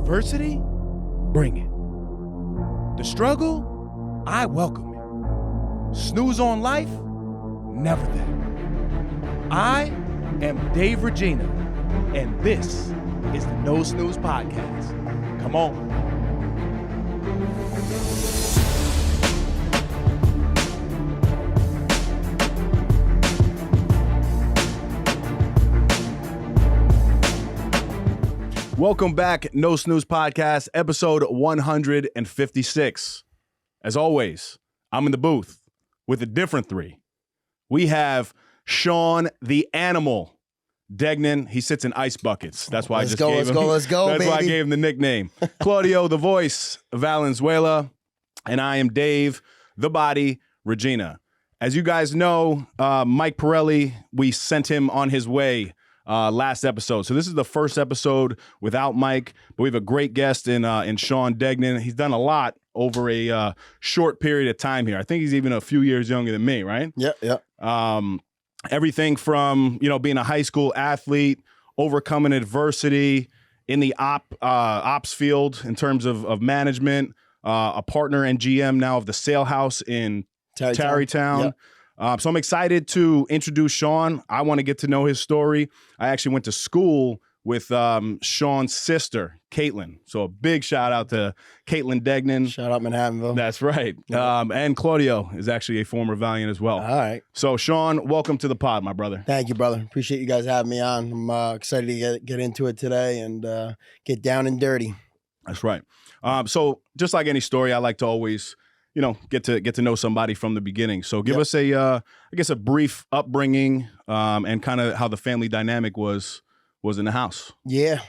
Adversity? Bring it. The struggle? I welcome it. Snooze on life? Never that. I am Dave Regina, and this is the No Snooze Podcast. Come on. Welcome back, No Snooze Podcast, episode 156. As always, I'm in the booth with a different three. We have Sean the Animal Degnan. He sits in ice buckets. That's why Let's go, That's baby. why I gave him the nickname. Claudio, the voice, Valenzuela, and I am Dave, the body, Regina. As you guys know, Mike Pirelli, we sent him on his way last episode. So this is the first episode without Mike, but we have a great guest in Sean Degnan. He's done a lot over a short period of time here. I think he's even a few years younger than me, right? Yeah. Everything from, being a high school athlete, overcoming adversity in the ops field in terms of management, a partner and GM now of the Sale House in Tarrytown. Yep. So I'm excited to introduce Sean. I want to get to know his story. I actually went to school with Sean's sister, Caitlin. So a big shout out to Caitlin Degnan. Shout out Manhattanville. That's right. And Claudio is actually a former Valiant as well. All right. So Sean, welcome to the pod, my brother. Thank you, brother. Appreciate you guys having me on. I'm excited to get into it today and get down and dirty. That's right. So just like any story, I like to always get to know somebody from the beginning. So give us a brief upbringing and kind of how the family dynamic was in the house. Yeah.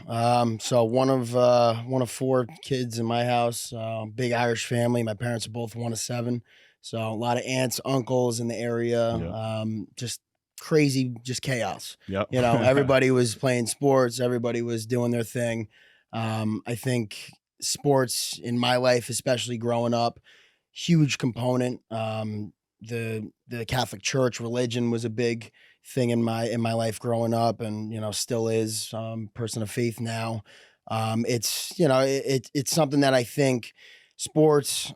So one of four kids in my house, big Irish family. My parents are both one of seven. So a lot of aunts, uncles in the area, just crazy, just chaos. Yep. Everybody was playing sports. Everybody was doing their thing. I think sports in my life, especially growing up, huge component. The Catholic Church religion was a big thing in my life growing up, and still is. Person of faith now. It's it's something that I think sports,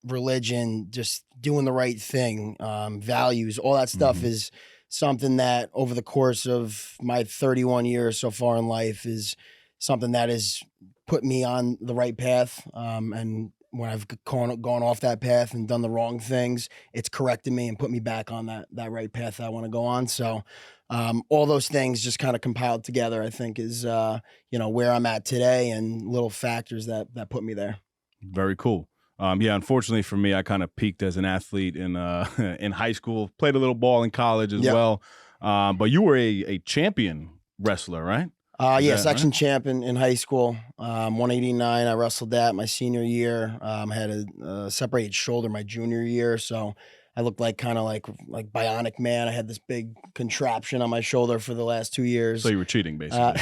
religion, just doing the right thing, values, all that stuff is something that over the course of my 31 years so far in life is something that has put me on the right path. And when I've gone off that path and done the wrong things, it's corrected me and put me back on that right path that I want to go on. So all those things just kind of compiled together, I think, is where I'm at today and little factors that put me there. Very cool. Unfortunately for me, I kind of peaked as an athlete in high school, played a little ball in college as well. But you were a champion wrestler, right? Section champion in high school, 189. I wrestled that my senior year. I had a separated shoulder my junior year, so I looked like kind of like Bionic Man. I had this big contraption on my shoulder for the last 2 years. So you were cheating, basically.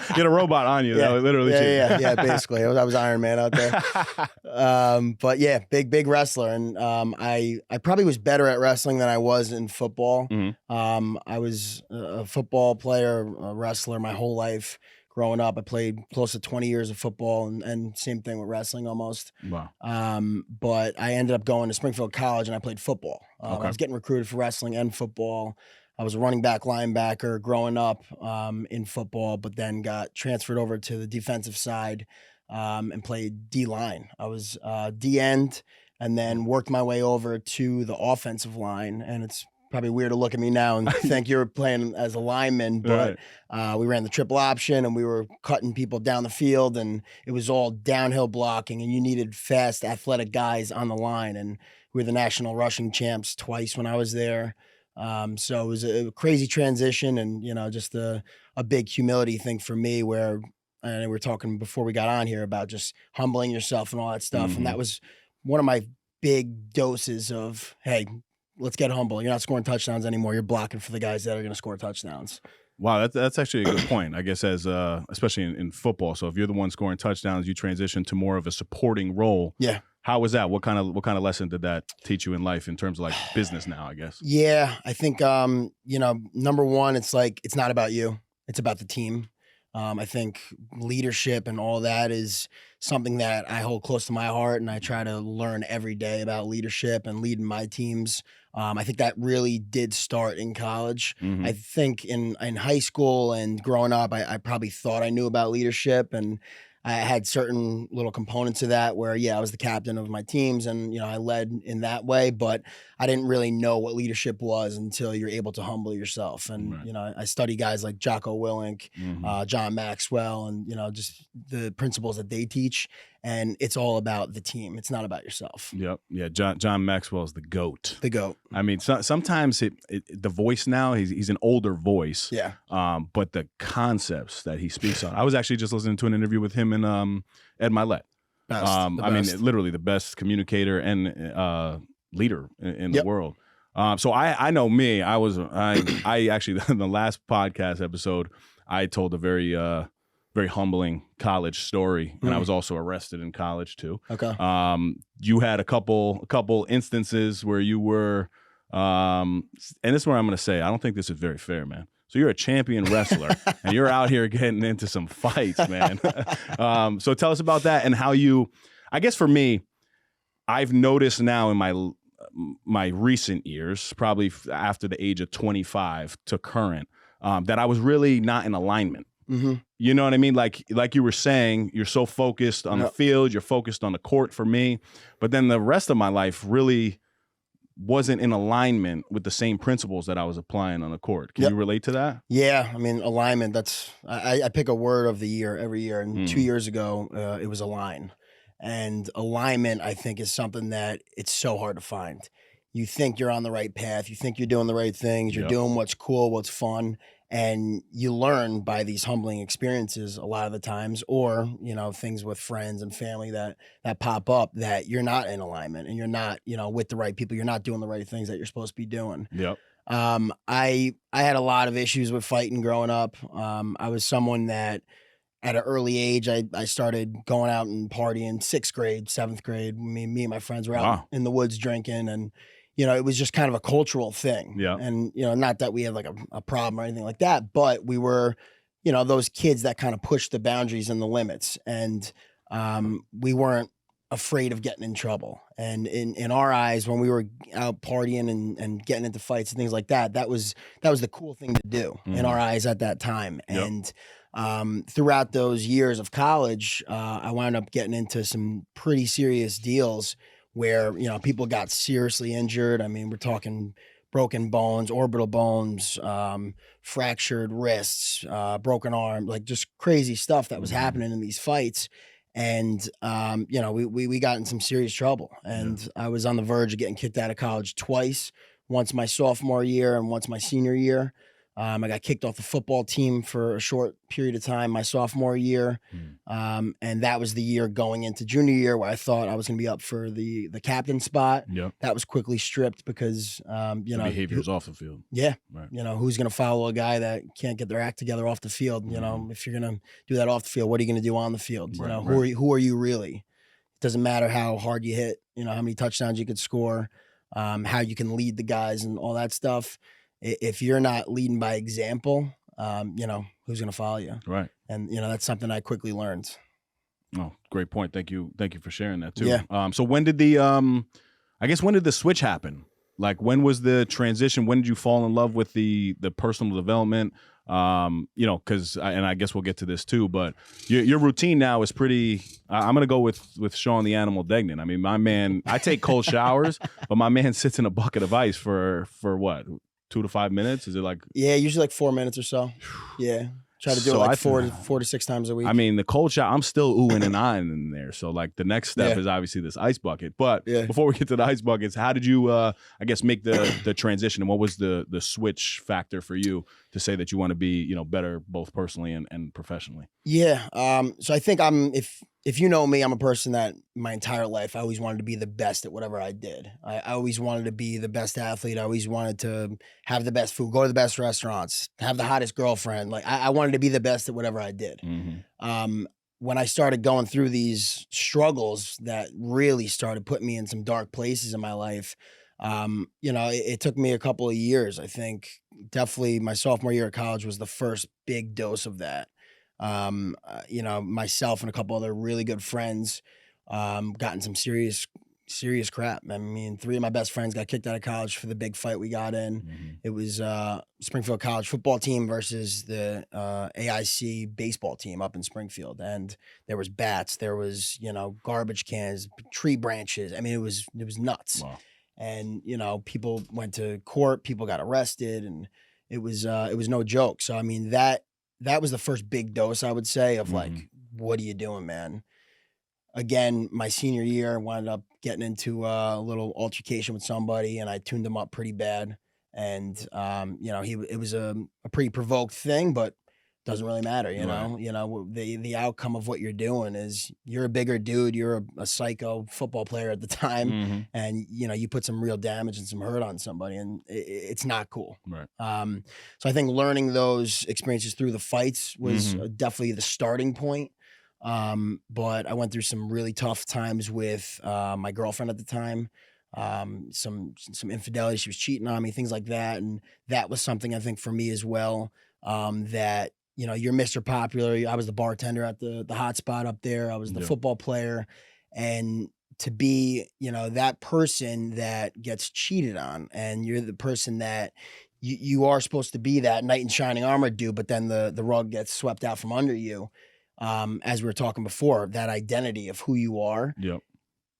You had a robot on you. That was literally cheating. Yeah, basically. I was Iron Man out there. But yeah, big wrestler. And I probably was better at wrestling than I was in football. Mm-hmm. I was a football player, a wrestler my whole life. Growing up, I played close to 20 years of football and same thing with wrestling almost. Wow. But I ended up going to Springfield College and I played football. Okay. I was getting recruited for wrestling and football. I was a running back linebacker growing up in football, but then got transferred over to the defensive side and played D-line. I was D-end and then worked my way over to the offensive line. And it's probably weird to look at me now and think you're playing as a lineman, but we ran the triple option and we were cutting people down the field and it was all downhill blocking and you needed fast, athletic guys on the line. And we were the national rushing champs twice when I was there. So it was a crazy transition and, just a big humility thing for me where, and we were talking before we got on here about just humbling yourself and all that stuff. Mm-hmm. And that was one of my big doses of, hey, let's get humble. You're not scoring touchdowns anymore. You're blocking for the guys that are going to score touchdowns. Wow, that's actually a good point, I guess, as especially in football. So if you're the one scoring touchdowns, you transition to more of a supporting role. Yeah. How was that? What kind of lesson did that teach you in life in terms of like business now, I guess? Yeah, I think, number one, it's like, it's not about you. It's about the team. I think leadership and all that is something that I hold close to my heart, and I try to learn every day about leadership and leading my teams. I think that really did start in college. Mm-hmm. I think in high school and growing up, I probably thought I knew about leadership, and I had certain little components of that where, yeah, I was the captain of my teams and, I led in that way, but I didn't really know what leadership was until you're able to humble yourself. And, Right. I study guys like Jocko Willink, Mm-hmm. John Maxwell, and, just the principles that they teach. And it's all about the team. It's not about yourself. Yep. Yeah. John Maxwell is the GOAT. The GOAT. I mean, sometimes the voice now, he's an older voice. Yeah. But the concepts that he speaks on. I was actually just listening to an interview with him and Ed Milet. Best, I mean, literally the best communicator and leader in the world. So I know me. I actually in the last podcast episode, I told a very humbling college story, and I was also arrested in college too. Okay. You had a couple instances where you were, and this is where I'm going to say, I don't think this is very fair, man. So you're a champion wrestler, and you're out here getting into some fights, man. So tell us about that and how you. I guess for me, I've noticed now in my recent years, probably after the age of 25 to current, that I was really not in alignment. Mm-hmm. You know what I mean? Like you were saying, you're so focused on the field, you're focused on the court for me, but then the rest of my life really wasn't in alignment with the same principles that I was applying on the court. Can you relate to that? Yeah, I mean, alignment. That's I pick a word of the year every year, and 2 years ago it was align. And alignment, I think, is something that it's so hard to find. You think you're on the right path, you think you're doing the right things, you're doing what's cool, what's fun, and you learn by these humbling experiences a lot of the times, or things with friends and family that pop up, that you're not in alignment and you're not with the right people, you're not doing the right things that you're supposed to be doing. Yep. I had a lot of issues with fighting growing up. I was someone that at an early age, I started going out and partying. 6th grade, 7th grade, me and my friends were out in the woods drinking, and it was just kind of a cultural thing. Yeah. And, not that we had like a problem or anything like that, but we were, those kids that kind of pushed the boundaries and the limits. And we weren't afraid of getting in trouble. And in our eyes, when we were out partying and getting into fights and things like that, that was the cool thing to do in our eyes at that time. Yep. And throughout those years of college, I wound up getting into some pretty serious deals where, people got seriously injured. I mean, we're talking broken bones, orbital bones, fractured wrists, broken arm, like just crazy stuff that was happening in these fights. And, we got in some serious trouble, and I was on the verge of getting kicked out of college twice, once my sophomore year and once my senior year. I got kicked off the football team for a short period of time my sophomore year. And that was the year going into junior year where I thought I was going to be up for the captain spot. Yep. That was quickly stripped because, the behaviors off the field. Yeah. Right. Who's going to follow a guy that can't get their act together off the field? If you're going to do that off the field, what are you going to do on the field? Who are you really? It doesn't matter how hard you hit, how many touchdowns you could score, how you can lead the guys and all that stuff. If you're not leading by example, who's going to follow you? Right. And, that's something I quickly learned. Oh, great point. Thank you for sharing that too. Yeah. So when did when did the switch happen? Like, when was the transition? When did you fall in love with the personal development? Because and I guess we'll get to this too, but your routine now is pretty. I'm gonna go with Sean the Animal Degnan. I mean, my man. I take cold showers, but my man sits in a bucket of ice for what? 2 to 5 minutes? Is it like? Yeah, usually like 4 minutes or so. Yeah. Try to do it like four to 6 times a week. I mean, the cold shower, I'm still oohing and eyeing in there. So like the next step is obviously this ice bucket. But before we get to the ice buckets, how did you, make the transition, and what was the switch factor for you to say that you want to be, better both personally and professionally? Yeah. So I think if you know me, I'm a person that my entire life, I always wanted to be the best at whatever I did. I always wanted to be the best athlete. I always wanted to have the best food, go to the best restaurants, have the hottest girlfriend. Like I wanted to be the best at whatever I did. Mm-hmm. When I started going through these struggles that really started putting me in some dark places in my life, it took me a couple of years. I think definitely my sophomore year of college was the first big dose of that. You know, myself and a couple other really good friends got in some serious crap. I mean, 3 of my best friends got kicked out of college for the big fight we got in. Mm-hmm. It was Springfield College football team versus the AIC baseball team up in Springfield, and there was bats, there was, you know, garbage cans, tree branches. I mean, it was nuts. Wow. And, you know, people went to court, people got arrested, and it was no joke. So I mean, that was the first big dose, I would say, of like, what are you doing, man? Again, my senior year, I wound up getting into a little altercation with somebody, and I tuned him up pretty bad. And you know, it was a pretty provoked thing, but doesn't really matter, you know. Right. You know, the outcome of what you're doing is you're a bigger dude, you're a psycho football player at the time, Mm-hmm. and you know, you put some real damage and some hurt on somebody, and it's not cool. Right. So I think learning those experiences through the fights was Mhm. definitely the starting point. But I went through some really tough times with my girlfriend at the time. Some infidelity, she was cheating on me, things like that, and that was something I think for me as well. That, you know, you're Mr. Popular. I was the bartender at the hot spot up there. I was the Yeah. football player, and to be, you know, that person that gets cheated on, and you're the person that you are supposed to be that knight in shining armor dude, but then the rug gets swept out from under you. As we were talking before, that identity of who you are Yep.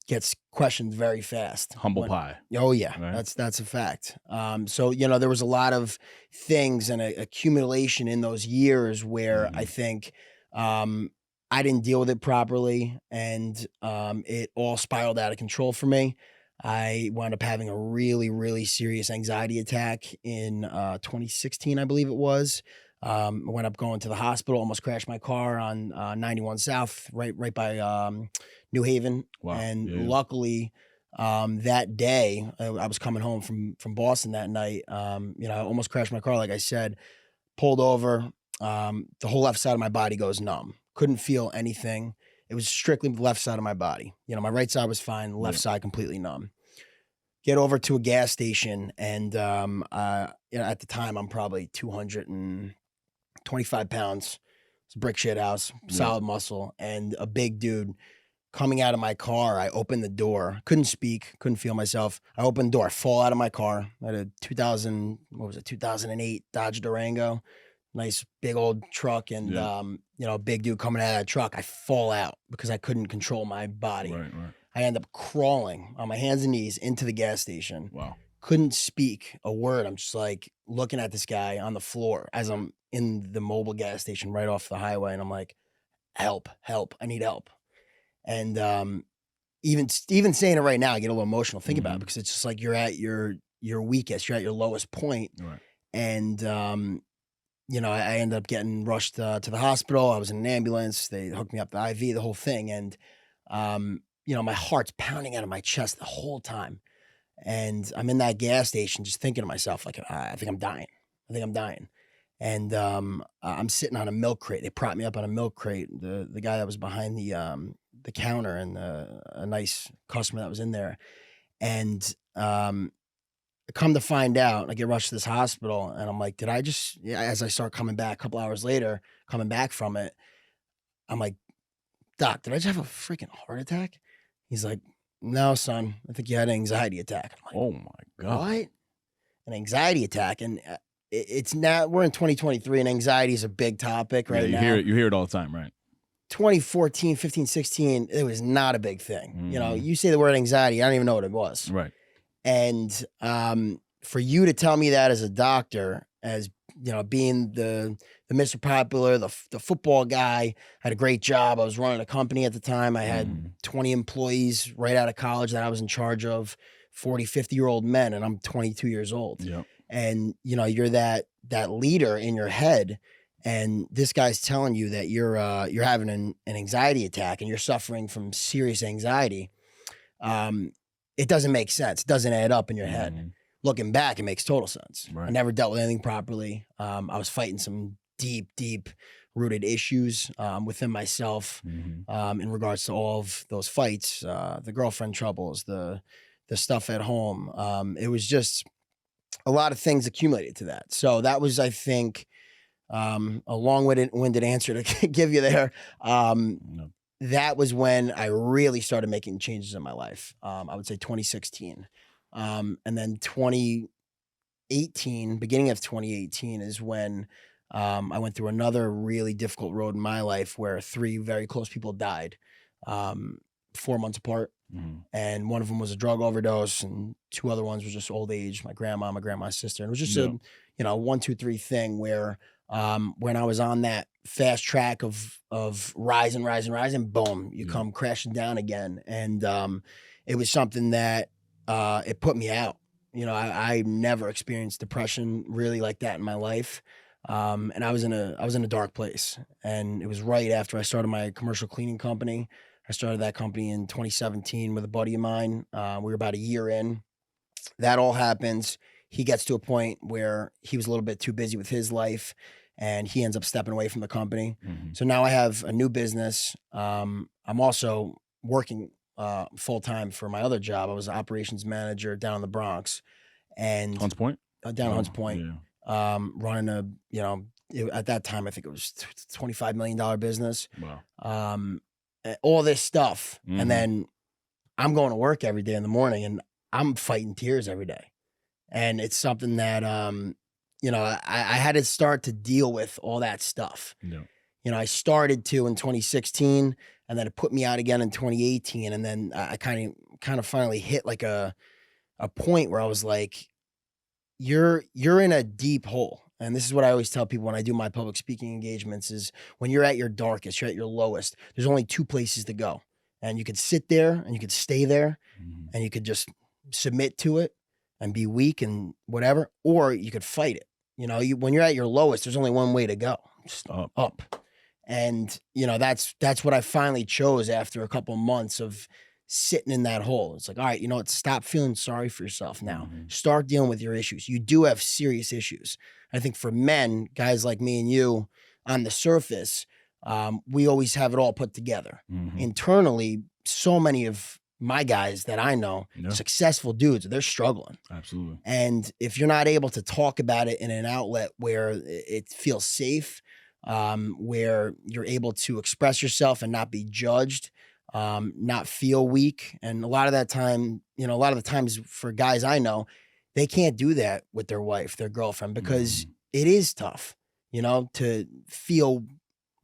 gets questioned very fast. Humble pie. Oh yeah, Right. that's a fact. So you know, there was a lot of things and a accumulation in those years where I think I didn't deal with it properly, and it all spiraled out of control for me. I wound up having a really, really serious anxiety attack in 2016, I believe it was. I went up going to the hospital, almost crashed my car on 91 South, right by New Haven. Wow. And Yeah. luckily, that day, I was coming home from Boston that night. You know, I almost crashed my car, like I said, pulled over. The whole left side of my body goes numb. Couldn't feel anything. It was strictly the left side of my body. You know, my right side was fine, left side completely numb. Get over to a gas station, and you know, at the time, I'm probably 225 pounds. It's a brick shit house, solid muscle, and a big dude coming out of my car. I opened the door, couldn't speak, couldn't feel myself. I opened the door, I fall out of my car. I had a 2008 Dodge Durango, nice big old truck, and you know, a big dude coming out of that truck. I fall out because I couldn't control my body. Right. I end up crawling on my hands and knees into the gas station. Wow. Couldn't speak a word. I'm just like looking at this guy on the floor as I'm in the mobile gas station right off the highway, and I'm like, help, I need help. And even saying it right now, I get a little emotional thinking about it, because it's just like you're at your weakest, you're at your lowest point. Right. And you know, I ended up getting rushed to the hospital. I was in an ambulance. They hooked me up the IV, the whole thing. And you know, my heart's pounding out of my chest the whole time. And I'm in that gas station just thinking to myself, like, I think I'm dying. And I'm sitting on a milk crate. They propped me up on a milk crate. The guy that was behind the counter, and a nice customer that was in there. And come to find out, I get rushed to this hospital, and I'm like, as I start coming back a couple hours later, coming back from it, I'm like, Doc, did I just have a freaking heart attack? He's like, no, son, I think you had an anxiety attack. I'm like, oh my God. What? An anxiety attack? And it's not, we're in 2023, and anxiety is a big topic right now. You hear it all the time, right? 2014, 15, 16, it was not a big thing. You know, you say the word anxiety, I don't even know what it was. Right. And for you to tell me that as a doctor, as you know, being the Mr. Popular, the football guy, I had a great job. I was running a company at the time. I had 20 employees right out of college that I was in charge of, 40, 50-year-old men, and I'm 22 years old. Yep. And you know, you're that leader in your head, and this guy's telling you that you're having an anxiety attack, and you're suffering from serious anxiety. It doesn't make sense. It doesn't add up in your head. Looking back, it makes total sense. Right. I never dealt with anything properly. I was fighting some deep rooted issues within myself in regards to all of those fights, the girlfriend troubles, the stuff at home. It was just a lot of things accumulated to that. So that was, I think, A long-winded answer to give you there. No. That was when I really started making changes in my life. I would say 2016. And then 2018, beginning of 2018 is when I went through another really difficult road in my life where 3 very close people died 4 months apart. Mm-hmm. And one of them was a drug overdose, and 2 other ones was just old age, my grandma's sister. And it was just a 1, 2, 3 thing where when I was on that fast track of rising, boom, you come crashing down again. And it was something that it put me out. I never experienced depression really like that in my life. And I was in a dark place. And it was right after I started my commercial cleaning company. I started that company in 2017 with a buddy of mine. We were about a year in. That all happens. He gets to a point where he was a little bit too busy with his life, and he ends up stepping away from the company. Mm-hmm. So now I have a new business. I'm also working full-time for my other job. I was an operations manager down in the Bronx. And Hunts Point? Down in Hunts Point. Yeah. Running at that time, I think it was $25 million business. Wow. All this stuff. Mm-hmm. And then I'm going to work every day in the morning, and I'm fighting tears every day. And it's something that, I had to start to deal with all that stuff. Yeah. I started to in 2016, and then it put me out again in 2018. And then I kind of finally hit like a point where I was like, you're in a deep hole. And this is what I always tell people when I do my public speaking engagements is when you're at your darkest, you're at your lowest, there's only 2 places to go. And you could sit there and you could stay there and you could just submit to it and be weak and whatever, or you could fight it. When you're at your lowest, there's only one way to go, just up. And, that's what I finally chose after a couple months of sitting in that hole. It's like, all right, stop feeling sorry for yourself now. Mm-hmm. Start dealing with your issues. You do have serious issues. I think for men, guys like me and you, on the surface, we always have it all put together. Mm-hmm. Internally, so many of my guys that I know, successful dudes, they're struggling. Absolutely. And if you're not able to talk about it in an outlet where it feels safe, where you're able to express yourself and not be judged, not feel weak. And a lot of the times for guys I know, they can't do that with their wife, their girlfriend, because it is tough, to feel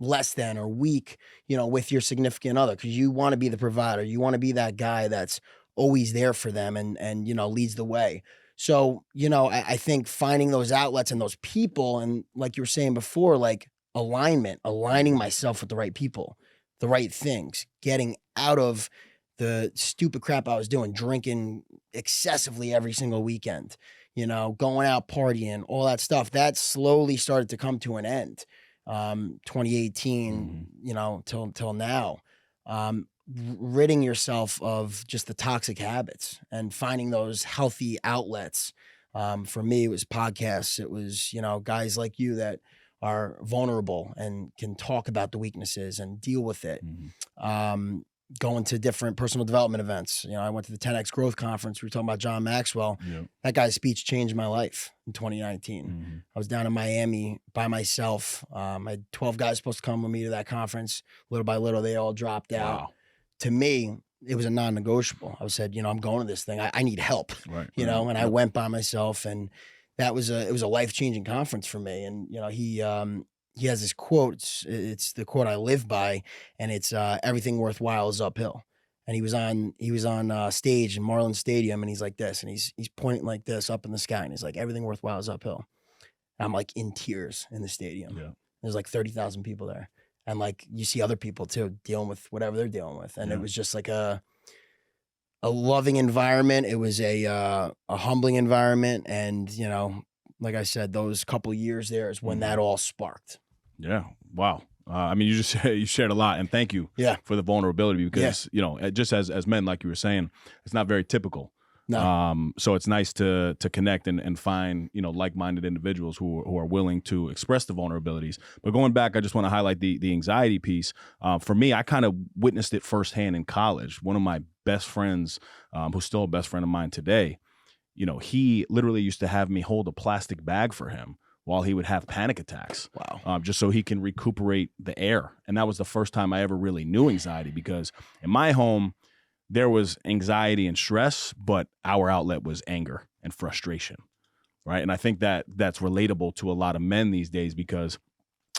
less than or weak, with your significant other, because you want to be the provider. You want to be that guy that's always there for them and leads the way. So, I think finding those outlets and those people, and like you were saying before, like aligning myself with the right people, the right things, getting out of the stupid crap I was doing, drinking excessively every single weekend, going out partying, all that stuff, that slowly started to come to an end. 2018, till now, ridding yourself of just the toxic habits and finding those healthy outlets. For me, it was podcasts. It was, guys like you that are vulnerable and can talk about the weaknesses and deal with it. Going to different personal development events. I went to the 10X Growth Conference. We were talking about John Maxwell. Yep. That guy's speech changed my life in 2019. I was down in Miami by myself. I had 12 guys supposed to come with me to that conference. Little by little, they all dropped out. Wow. To me, it was a non-negotiable. I said, I'm going to this thing. I need help, and I went by myself, and it was a life-changing conference for me. And, he has this quote. It's the quote I live by, and it's everything worthwhile is uphill. And he was on stage in Marlins Stadium, and he's like this, and he's pointing like this up in the sky, and he's like, everything worthwhile is uphill. And I'm like in tears in the stadium. Yeah. There's like 30,000 people there, and like you see other people too dealing with whatever they're dealing with, and it was just like a loving environment. It was a humbling environment, and like I said, those couple years there is when that all sparked. Yeah. Wow. You shared a lot, and thank you for the vulnerability, because, just as men, like you were saying, it's not very typical. No. So it's nice to connect and find, like-minded individuals who are willing to express the vulnerabilities. But going back, I just want to highlight the anxiety piece. For me, I kind of witnessed it firsthand in college. One of my best friends, who's still a best friend of mine today, he literally used to have me hold a plastic bag for him while he would have panic attacks. Wow. Just so he can recuperate the air. And that was the first time I ever really knew anxiety, because in my home, there was anxiety and stress, but our outlet was anger and frustration, right? And I think that that's relatable to a lot of men these days, because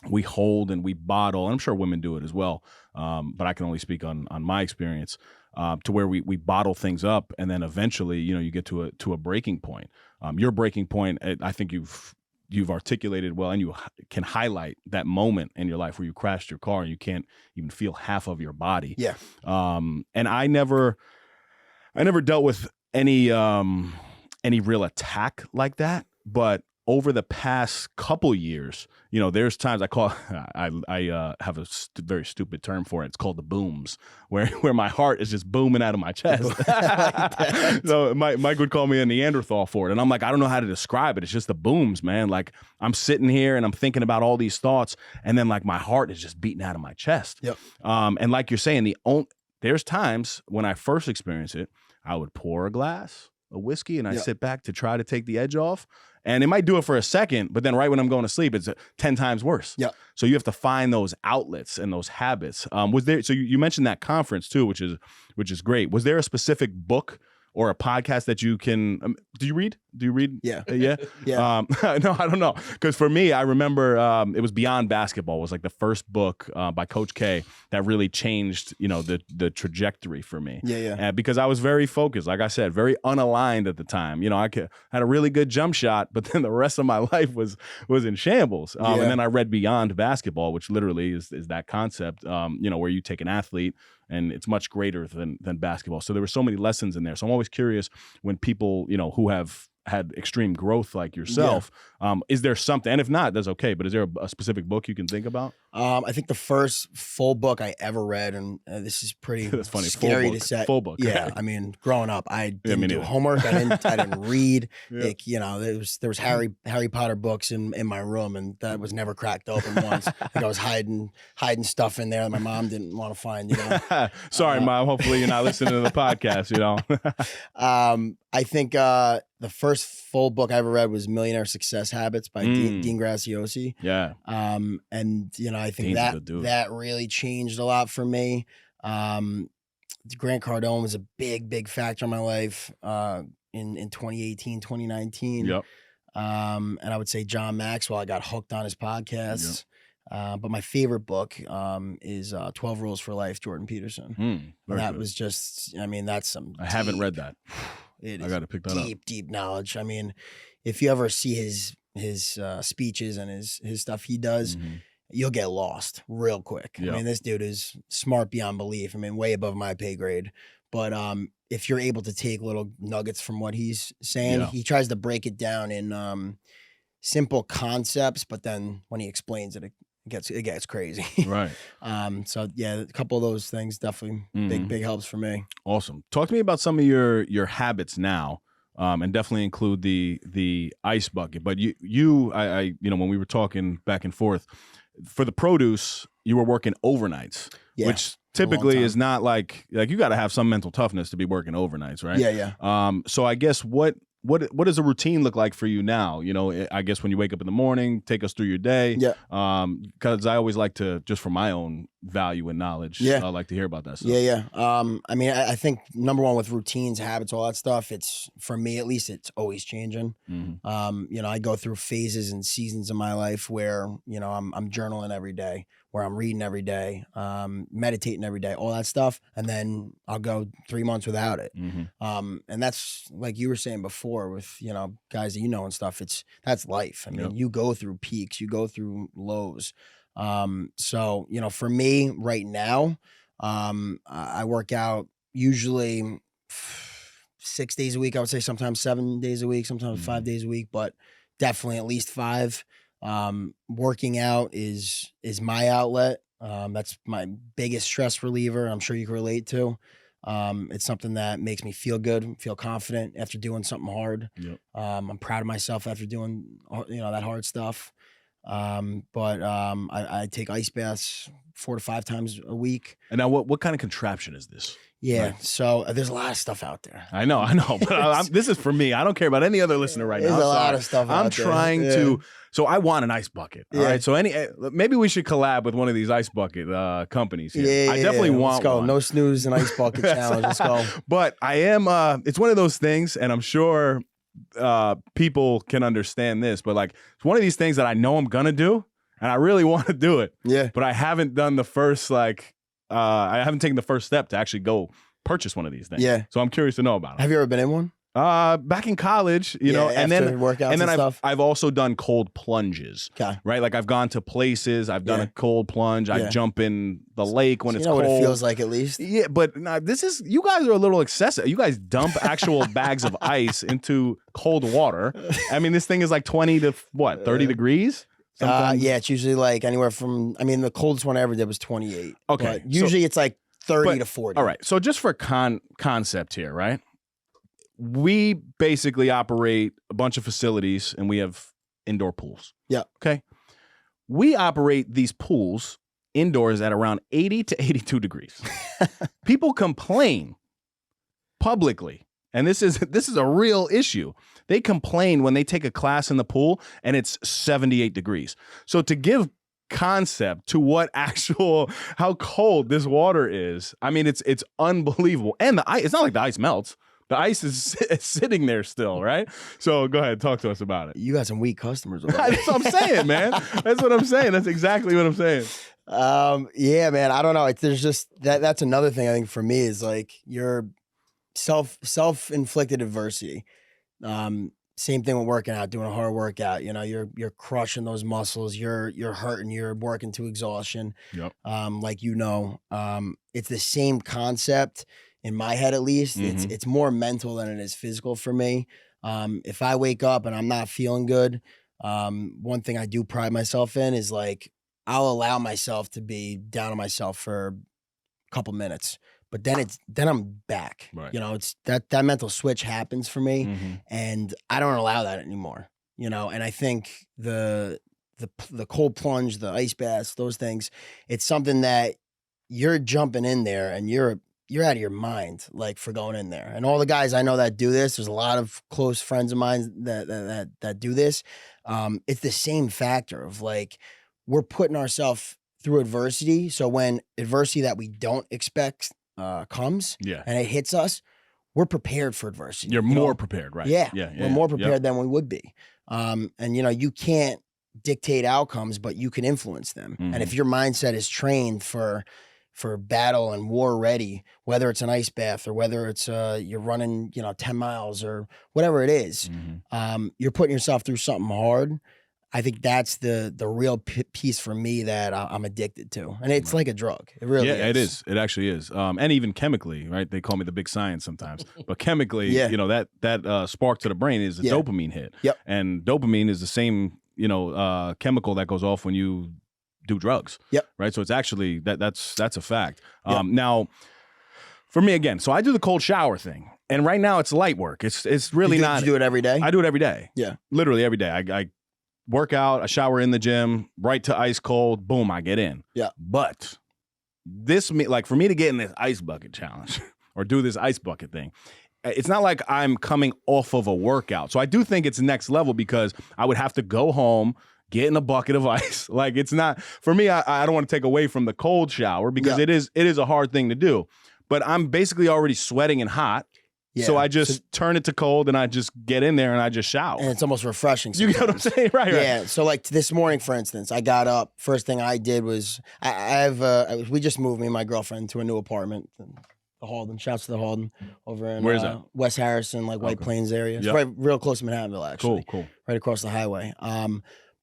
we hold and we bottle, and I'm sure women do it as well, but I can only speak on my experience, to where we bottle things up, and then eventually, you get to a breaking point. Your breaking point, I think you've articulated well, and you can highlight that moment in your life where you crashed your car and you can't even feel half of your body. Yeah. And I never dealt with any real attack like that, but over the past couple years, there's times I have a very stupid term for it. It's called the booms, where my heart is just booming out of my chest. So Mike would call me a Neanderthal for it. And I'm like, I don't know how to describe it. It's just the booms, man. Like, I'm sitting here and I'm thinking about all these thoughts, and then like my heart is just beating out of my chest. Yep. And like you're saying, there's times when I first experienced it, I would pour a glass of whiskey and I sit back to try to take the edge off. And it might do it for a second, but then right when I'm going to sleep, it's 10 times worse. Yeah. So you have to find those outlets and those habits. So you mentioned that conference too, which is great. Was there a specific book or a podcast that you can, do you read? Yeah. Yeah. Yeah. No, I don't know. Because for me, I remember it was Beyond Basketball was like the first book by Coach K that really changed, the trajectory for me. Yeah. Because I was very focused, like I said, very unaligned at the time. I had a really good jump shot, but then the rest of my life was in shambles. And then I read Beyond Basketball, which literally is that concept, where you take an athlete and it's much greater than basketball. So there were so many lessons in there. So I'm always curious when people, who have had extreme growth like yourself, is there something, and if not, that's okay, but is there a specific book you can think about? I think the first full book I ever read, and this is pretty That's funny. scary to say. Full book. Yeah, I mean, growing up, I didn't do homework. I didn't read. Yeah. Like, there was Harry Potter books in my room, and that was never cracked open once. I think I was hiding stuff in there that my mom didn't want to find. Sorry, Mom. Hopefully you're not listening to the podcast. I think the first full book I ever read was Millionaire Success Habits by Dean Graziosi. Yeah. And I think Dean's that really changed a lot for me. Grant Cardone was a big factor in my life in 2018, 2019. Yep. And I would say John Maxwell, I got hooked on his podcasts. Yep. But my favorite book is 12 Rules for Life, Jordan Peterson. That was just, that's some I haven't read that. I got to pick that up. Deep knowledge. I mean, if you ever see his speeches and his stuff he does, you'll get lost real quick. Yep. I mean, this dude is smart beyond belief. I mean, way above my pay grade. But if you're able to take little nuggets from what he's saying, he tries to break it down in simple concepts, but then when he explains it, it gets crazy. Right. So yeah, a couple of those things definitely big helps for me. Awesome. Talk to me about some of your habits now, and definitely include the ice bucket. But I when we were talking back and forth, for the produce, you were working overnights, which typically is not like you got to have some mental toughness to be working overnights, right? Yeah. So I guess what does a routine look like for you now? I guess when you wake up in the morning, take us through your day. Yeah. Because I always like to, just for my own value and knowledge, I like to hear about that stuff. Yeah. I mean, I think number one with routines, habits, all that stuff, it's, for me at least, it's always changing. I go through phases and seasons of my life where, I'm journaling every day, where I'm reading every day, meditating every day, all that stuff. And then I'll go 3 months without it. And that's like you were saying before with, guys that and stuff, that's life. I mean, you go through peaks, you go through lows. So, for me right now, I work out usually 6 days a week. I would say sometimes 7 days a week, sometimes 5 days a week, but definitely at least 5. Working out is my outlet. That's my biggest stress reliever. I'm sure you can relate to. It's something that makes me feel good, feel confident after doing something hard. Yep. I'm proud of myself after doing, that hard stuff. I take ice baths 4 to 5 times a week. And now, what kind of contraption is this? Yeah, Like, so there's a lot of stuff out there. I know, but this is for me. I don't care about any other listener right now. There's a lot of stuff I'm out there. trying to. So I want an ice bucket. All Yeah. right. So maybe we should collab with one of these ice bucket companies here. Yeah, I definitely want Let's go. one. No snooze and ice bucket challenge. Let's go. But I am. It's one of those things, and I'm sure people can understand this. But like, it's one of these things that I know I'm gonna do, and I really want to do it. Yeah. But I haven't done the first I haven't taken the first step to actually go purchase one of these things. Yeah. So I'm curious to know about it. Have you ever been in one? Back in college, you know, and then workouts and then stuff. I've also done cold plunges. Okay. Right? Like I've gone to places, I've done a cold plunge, I jump in the lake when it's cold. You know what it feels like at least. Yeah, but you guys are a little excessive. You guys dump actual bags of ice into cold water. I mean, this thing is like 20 to 30 degrees? Yeah, it's usually like anywhere from, the coldest one I ever did was 28. Okay. But usually it's like 30 to 40. All right. So just for concept here, right? We basically operate a bunch of facilities and we have indoor pools. Yeah. Okay. We operate these pools indoors at around 80 to 82 degrees. People complain publicly, and this is a real issue. They complain when they take a class in the pool and it's 78 degrees. So to give concept to how cold this water is, I mean, it's unbelievable. And the ice, it's not like the ice melts. The ice is sitting there still, right? So go ahead, talk to us about it. You got some weak customers over there. That's what I'm saying, man. That's what I'm saying. That's exactly what I'm saying. Yeah, man. I don't know. There's just that's another thing I think for me is like your self-inflicted adversity. Same thing with working out, doing a hard workout. You know, you're crushing those muscles. You're hurting. You're working to exhaustion. Yep. It's the same concept in my head, at least. Mm-hmm. It's more mental than it is physical for me. If I wake up and I'm not feeling good, one thing I do pride myself in is like I'll allow myself to be down on myself for a couple minutes. But then I'm back. Right. You know, it's that mental switch happens for me, and I don't allow that anymore. You know, and I think the cold plunge, the ice baths, those things, it's something that you're jumping in there and you're out of your mind, like for going in there. And all the guys I know that do this, there's a lot of close friends of mine that do this. It's the same factor of like we're putting ourselves through adversity. So when adversity that we don't expect comes and it hits us, we're prepared for adversity. You're more prepared, right? Yeah. We're more prepared than we would be. And you know, you can't dictate outcomes, but you can influence them. And if your mindset is trained for battle and war ready, whether it's an ice bath or whether it's you're running, 10 miles or whatever it is, you're putting yourself through something hard. I think that's the real piece for me that I'm addicted to. And it's like a drug. It really is. Yeah, it is. It actually is. And even chemically, right? They call me the big science sometimes. But chemically, that spark to the brain is a dopamine hit. Yep. And dopamine is the same, chemical that goes off when you do drugs. Yep. Right? So it's actually, that's a fact. Now, for me, again, so I do the cold shower thing. And right now it's light work. It's really not. You do it every day? I do it every day. Yeah. Literally every day. I work out, I shower in the gym, right to ice cold, boom, I get in. Yeah. But for me to get in this ice bucket challenge or do this ice bucket thing, it's not like I'm coming off of a workout. So I do think it's next level because I would have to go home, get in a bucket of ice. Like it's not, for me, I don't want to take away from the cold shower because it is a hard thing to do. But I'm basically already sweating and hot. Yeah. So I just turn it to cold and I just get in there and I just shower. And it's almost refreshing sometimes. You get what I'm saying? Right. Yeah. So like this morning, for instance, I got up. First thing I did was we just moved, me and my girlfriend, to a new apartment. The Halden. Shouts to the Halden over in Where's that? West Harrison, like White Plains area. It's right, real close to Manhattanville, actually. Cool. Right across the highway.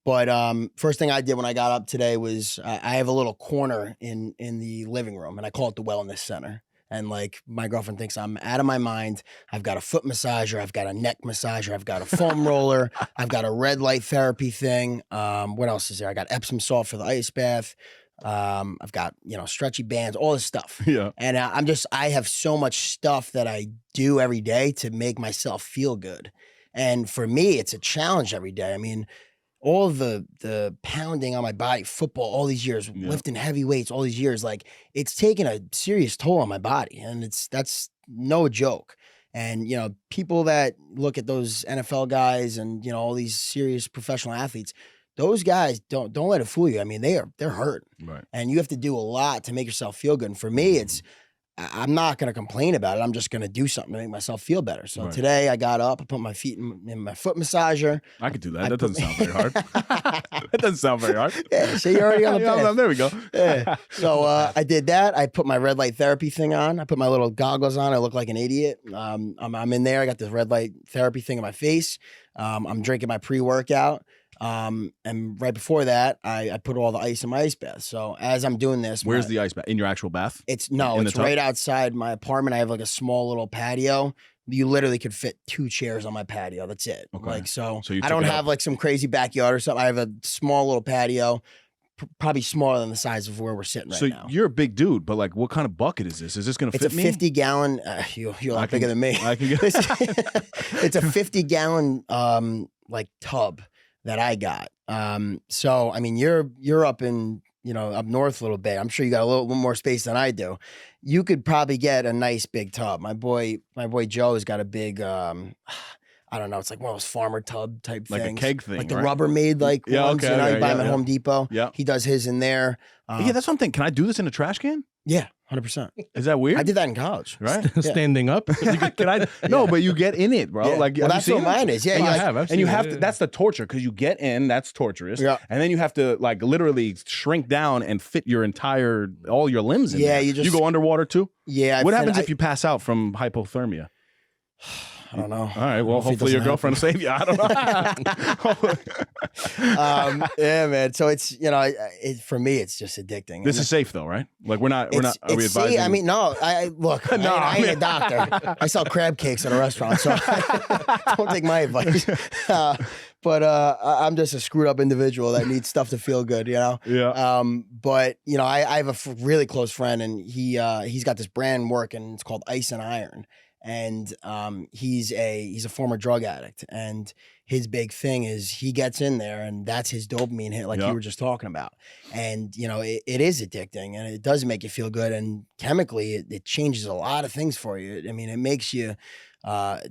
But first thing I did when I got up today was I have a little corner in the living room, and I call it the wellness center. And like my girlfriend thinks I'm out of my mind. I've got a foot massager, I've got a neck massager, I've got a foam roller, I've got a red light therapy thing. What else is there? I got Epsom salt for the ice bath. I've got, stretchy bands, all this stuff. Yeah. And I have so much stuff that I do every day to make myself feel good. And for me, it's a challenge every day. I mean, all of the pounding on my body, football, all these years, lifting heavy weights, all these years, like it's taken a serious toll on my body, and that's no joke. And people that look at those NFL guys and all these serious professional athletes, those guys don't let it fool you. I mean, they're hurt, right? And you have to do a lot to make yourself feel good. And for me, I'm not going to complain about it. I'm just going to do something to make myself feel better. So today I got up, I put my feet in my foot massager. I could do that. That doesn't sound very hard. That doesn't sound very hard. Yeah, so you're already on the path. There we go. Yeah. So I did that. I put my red light therapy thing on. I put my little goggles on. I look like an idiot. I'm in there. I got this red light therapy thing in my face. I'm drinking my pre-workout. And right before that, I put all the ice in my ice bath. So as I'm doing this, where's the ice bath? In your actual bath? It's right outside my apartment. I have like a small little patio. You literally could fit 2 chairs on my patio. That's it. Okay. Like, so I don't have like some crazy backyard or something. I have a small little patio, probably smaller than the size of where we're sitting right now. So you're a big dude, but like, what kind of bucket is this? Is this going to fit me? It's a 50-gallon. You're a lot bigger than me. I can get. It's a 50-gallon like tub that I got. So I mean, you're up in up north a little bit. I'm sure you got a little more space than I do. You could probably get a nice big tub. My boy Joe's got a big I don't know. It's like one of those farmer tub type things, like a keg thing, like the right? Rubbermaid ones. You buy them at Home Depot. Yeah, he does his in there. Yeah, that's something. Can I do this in a trash can? Yeah, 100%. Is that weird? I did that in college. Right? Standing up. Can I? No, but you get in it, bro. Yeah. Like, well, that's what mine is. Yeah, I have. And you have to. That's the torture because you get in. That's torturous. Yeah. And then you have to like literally shrink down and fit your all your limbs in. Yeah, there. you go underwater too. Yeah. What happens if you pass out from hypothermia? I don't know. All right. Well, hopefully your girlfriend will save you. I don't know. Yeah, man. So it's for me, it's just addicting. This is safe though, right? Like we're not. Are we advising? See, I mean, no. Look. I ain't a doctor. I sell crab cakes at a restaurant, so don't take my advice. But I'm just a screwed up individual that needs stuff to feel good, Yeah. But I have a really close friend, and he's got this brand working. It's called Ice and Iron. And he's a former drug addict, and his big thing is he gets in there, and that's his dopamine hit, like you were just talking about. And it is addicting, and it does make you feel good, and chemically it changes a lot of things for you. I mean, it makes you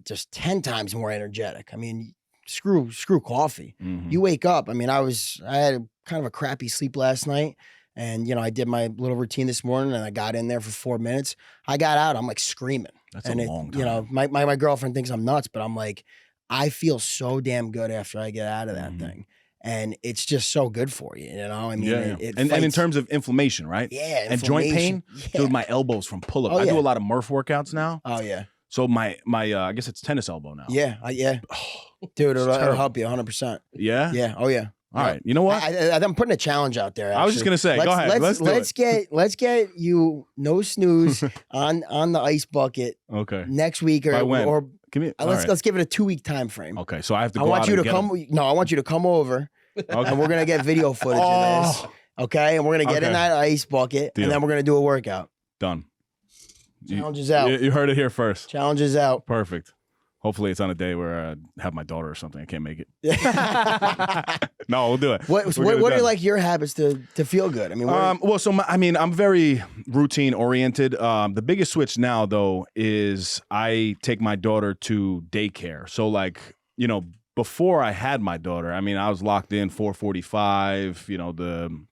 just 10 times more energetic. I mean, screw coffee. Mm-hmm. You wake up. I mean, I had kind of a crappy sleep last night. And, I did my little routine this morning, and I got in there for 4 minutes. I got out. I'm like screaming. That's a long time. My girlfriend thinks I'm nuts, but I'm like, I feel so damn good after I get out of that thing. And it's just so good for you, I mean, and in terms of inflammation, right? Yeah. And joint pain, dude, my elbows from pull-up. I do a lot of Murph workouts now. Oh, yeah. So my I guess it's tennis elbow now. Yeah. Dude, it'll help you 100%. Yeah? Yeah. Oh, yeah. All right. You know what? I'm putting a challenge out there. Actually. I was just gonna say, go ahead. Let's get you no snooze on the ice bucket. Okay. Next week By when? or let's give it a 2-week time frame. Okay. So I have to. I want you to come over, and we're gonna get video footage of this. Okay, and we're gonna get in that ice bucket, and then we're gonna do a workout. Done. Challenge is out. You heard it here first. Challenge is out. Perfect. Hopefully it's on a day where I have my daughter or something. I can't make it. No, we'll do it. What are like your habits to feel good? I mean, I'm very routine oriented. The biggest switch now though is I take my daughter to daycare. So like, before I had my daughter, I mean, I was locked in 4:45,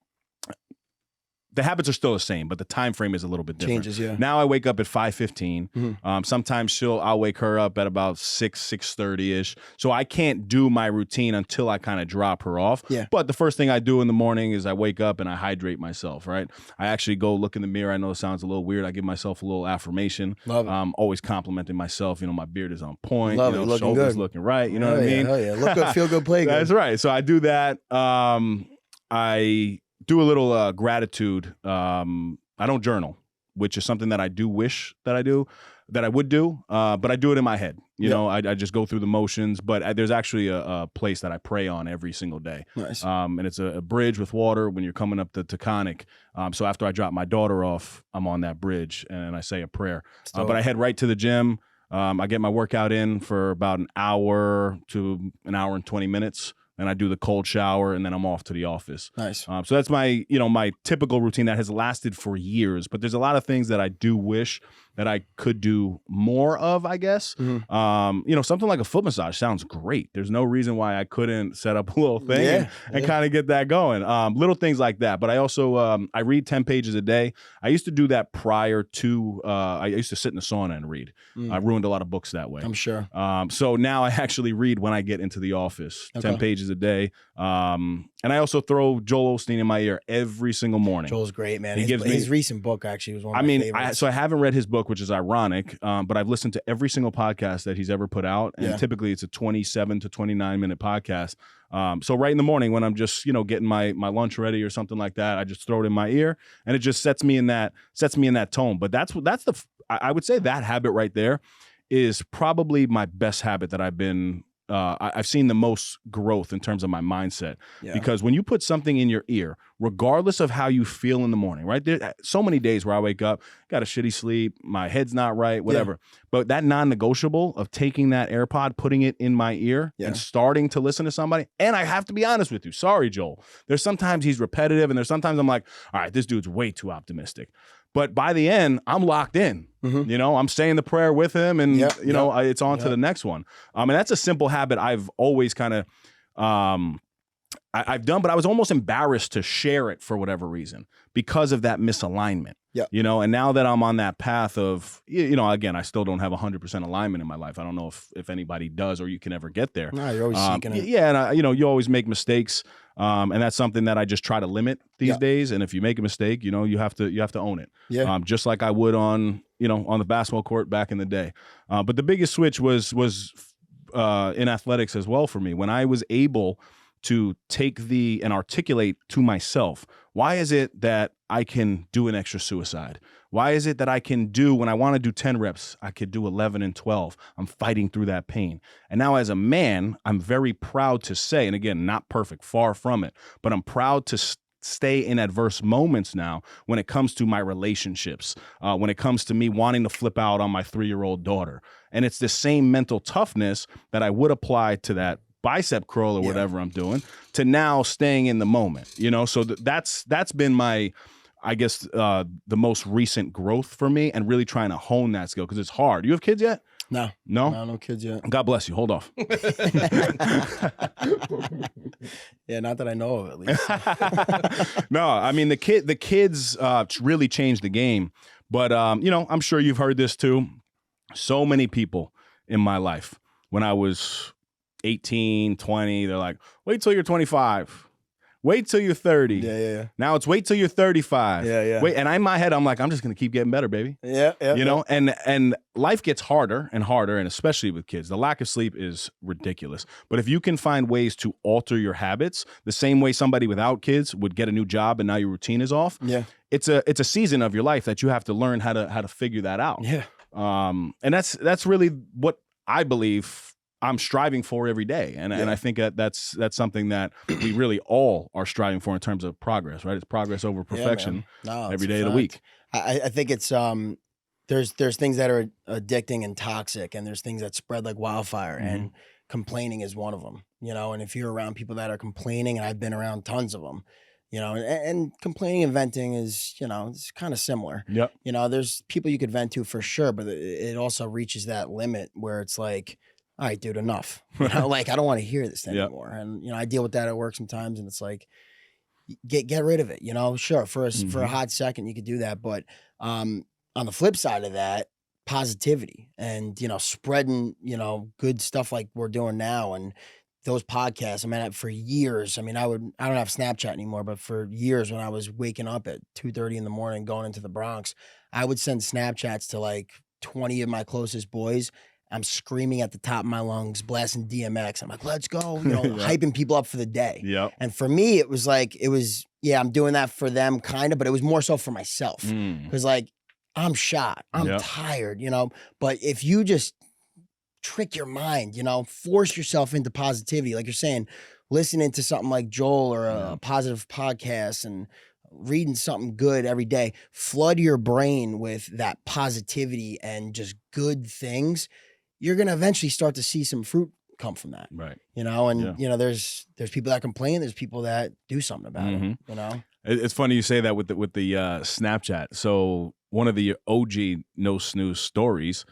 the habits are still the same, but the time frame is a little bit different. Changes, yeah. Now I wake up at 5:15. Sometimes I'll wake her up at about 6:30ish. So I can't do my routine until I kind of drop her off. Yeah. But the first thing I do in the morning is I wake up and I hydrate myself, right? I actually go look in the mirror. I know it sounds a little weird. I give myself a little affirmation. Love it. Always complimenting myself. My beard is on point. Love it. Looking shoulders good. looking right. You know what I mean? Oh yeah. Look good, feel good, play good. That's right. So I do that. I do a little gratitude. I don't journal, which is something that I do wish that I would do, but I do it in my head. I just go through the motions, but there's actually a place that I pray on every single day. Nice. And it's a bridge with water when you're coming up the Taconic. So after I drop my daughter off, I'm on that bridge and I say a prayer. But I head right to the gym. I get my workout in for about an hour to an hour and 20 minutes. and I do the cold shower, and then I'm off to the office. Nice. So that's my, my typical routine that has lasted for years. But there's a lot of things that I do wish that I could do more of, I guess. Something like a foot massage sounds great. There's no reason why I couldn't set up a little thing and kind of get that going. Little things like that. But I also, I read 10 pages a day. I used to do that prior to, I used to sit in the sauna and read. I ruined a lot of books that way. I'm sure. So now I actually read when I get into the office, 10 pages a day. And I also throw Joel Osteen in my ear every single morning. Joel's great, man. His recent book actually was one of my favorites. So I haven't read his book, which is ironic, but I've listened to every single podcast that he's ever put out. And typically it's a 27 to 29 minute podcast. So right in the morning when I'm just, getting my lunch ready or something like that, I just throw it in my ear and it just sets me in that tone. But I would say that habit right there is probably my best habit that I've seen the most growth in terms of my mindset. Because when you put something in your ear, regardless of how you feel in the morning, right? There so many days where I wake up, got a shitty sleep, my head's not right, whatever. But that non-negotiable of taking that AirPod, putting it in my ear and starting to listen to somebody. And I have to be honest with you. Sorry, Joel. There's sometimes he's repetitive and there's sometimes I'm like, all right, this dude's way too optimistic. But by the end, I'm locked in. I'm saying the prayer with him and, it's on to the next one. And that's a simple habit I've always kind of, I've done, but I was almost embarrassed to share it for whatever reason because of that misalignment. And now that I'm on that path of, again, I still don't have 100% alignment in my life. I don't know if anybody does or you can ever get there. No, you're always seeking it. Yeah, and you always make mistakes. And that's something that I just try to limit these days. And if you make a mistake, you have to own it. Just like I would on the basketball court back in the day. But the biggest switch was in athletics as well for me. When I was able to take and articulate to myself, why is it that I can do an extra suicide? Why is it that I can do, when I want to do 10 reps, I could do 11 and 12? I'm fighting through that pain. And now as a man, I'm very proud to say, and again, not perfect, far from it, but I'm proud to stay in adverse moments now when it comes to my relationships, when it comes to me wanting to flip out on my 3-year-old daughter. And it's the same mental toughness that I would apply to that bicep curl or whatever I'm doing to now staying in the moment, so that's been my, I guess, the most recent growth for me and really trying to hone that skill because it's hard. You have kids yet? No, no kids yet. God bless you. Hold off. Yeah, not that I know of, at least. No, I mean the kids really changed the game, but I'm sure you've heard this too. So many people in my life when I was 18, 20, they're like, wait till you're 25. Wait till you're 30. Yeah. Now it's wait till you're 35. Yeah. Wait, and in my head, I'm like, I'm just gonna keep getting better, baby. Yeah. And life gets harder and harder, and especially with kids, the lack of sleep is ridiculous. But if you can find ways to alter your habits, the same way somebody without kids would get a new job and now your routine is off. It's a season of your life that you have to learn how to figure that out. And that's really what I believe I'm striving for every day. And I think that's something that we really all are striving for in terms of progress, right? It's progress over perfection every day of the week. I think it's, there's things that are addicting and toxic, and there's things that spread like wildfire, and complaining is one of them, and if you're around people that are complaining, and I've been around tons of them, and complaining and venting is, it's kind of similar. There's people you could vent to for sure, but it also reaches that limit where it's like, all right, dude, enough. Like, I don't want to hear this anymore. And, I deal with that at work sometimes, and it's like, get rid of it, Sure, for a hot second, you could do that. But on the flip side of that, positivity and, spreading, good stuff like we're doing now. And those podcasts, I mean, for years, I don't have Snapchat anymore, but for years when I was waking up at 2:30 in the morning, going into the Bronx, I would send Snapchats to like 20 of my closest boys. I'm screaming at the top of my lungs, blasting DMX. I'm like, let's go, hyping people up for the day. And for me, it was, I'm doing that for them kind of, but it was more so for myself. Because I'm shot, I'm tired, but if you just trick your mind, force yourself into positivity, like you're saying, listening to something like Joel or a positive podcast and reading something good every day, flood your brain with that positivity and just good things, you're going to eventually start to see some fruit come from that. Right. And there's people that complain, there's people that do something about it, It's funny you say that with the Snapchat. So one of the OG no snooze stories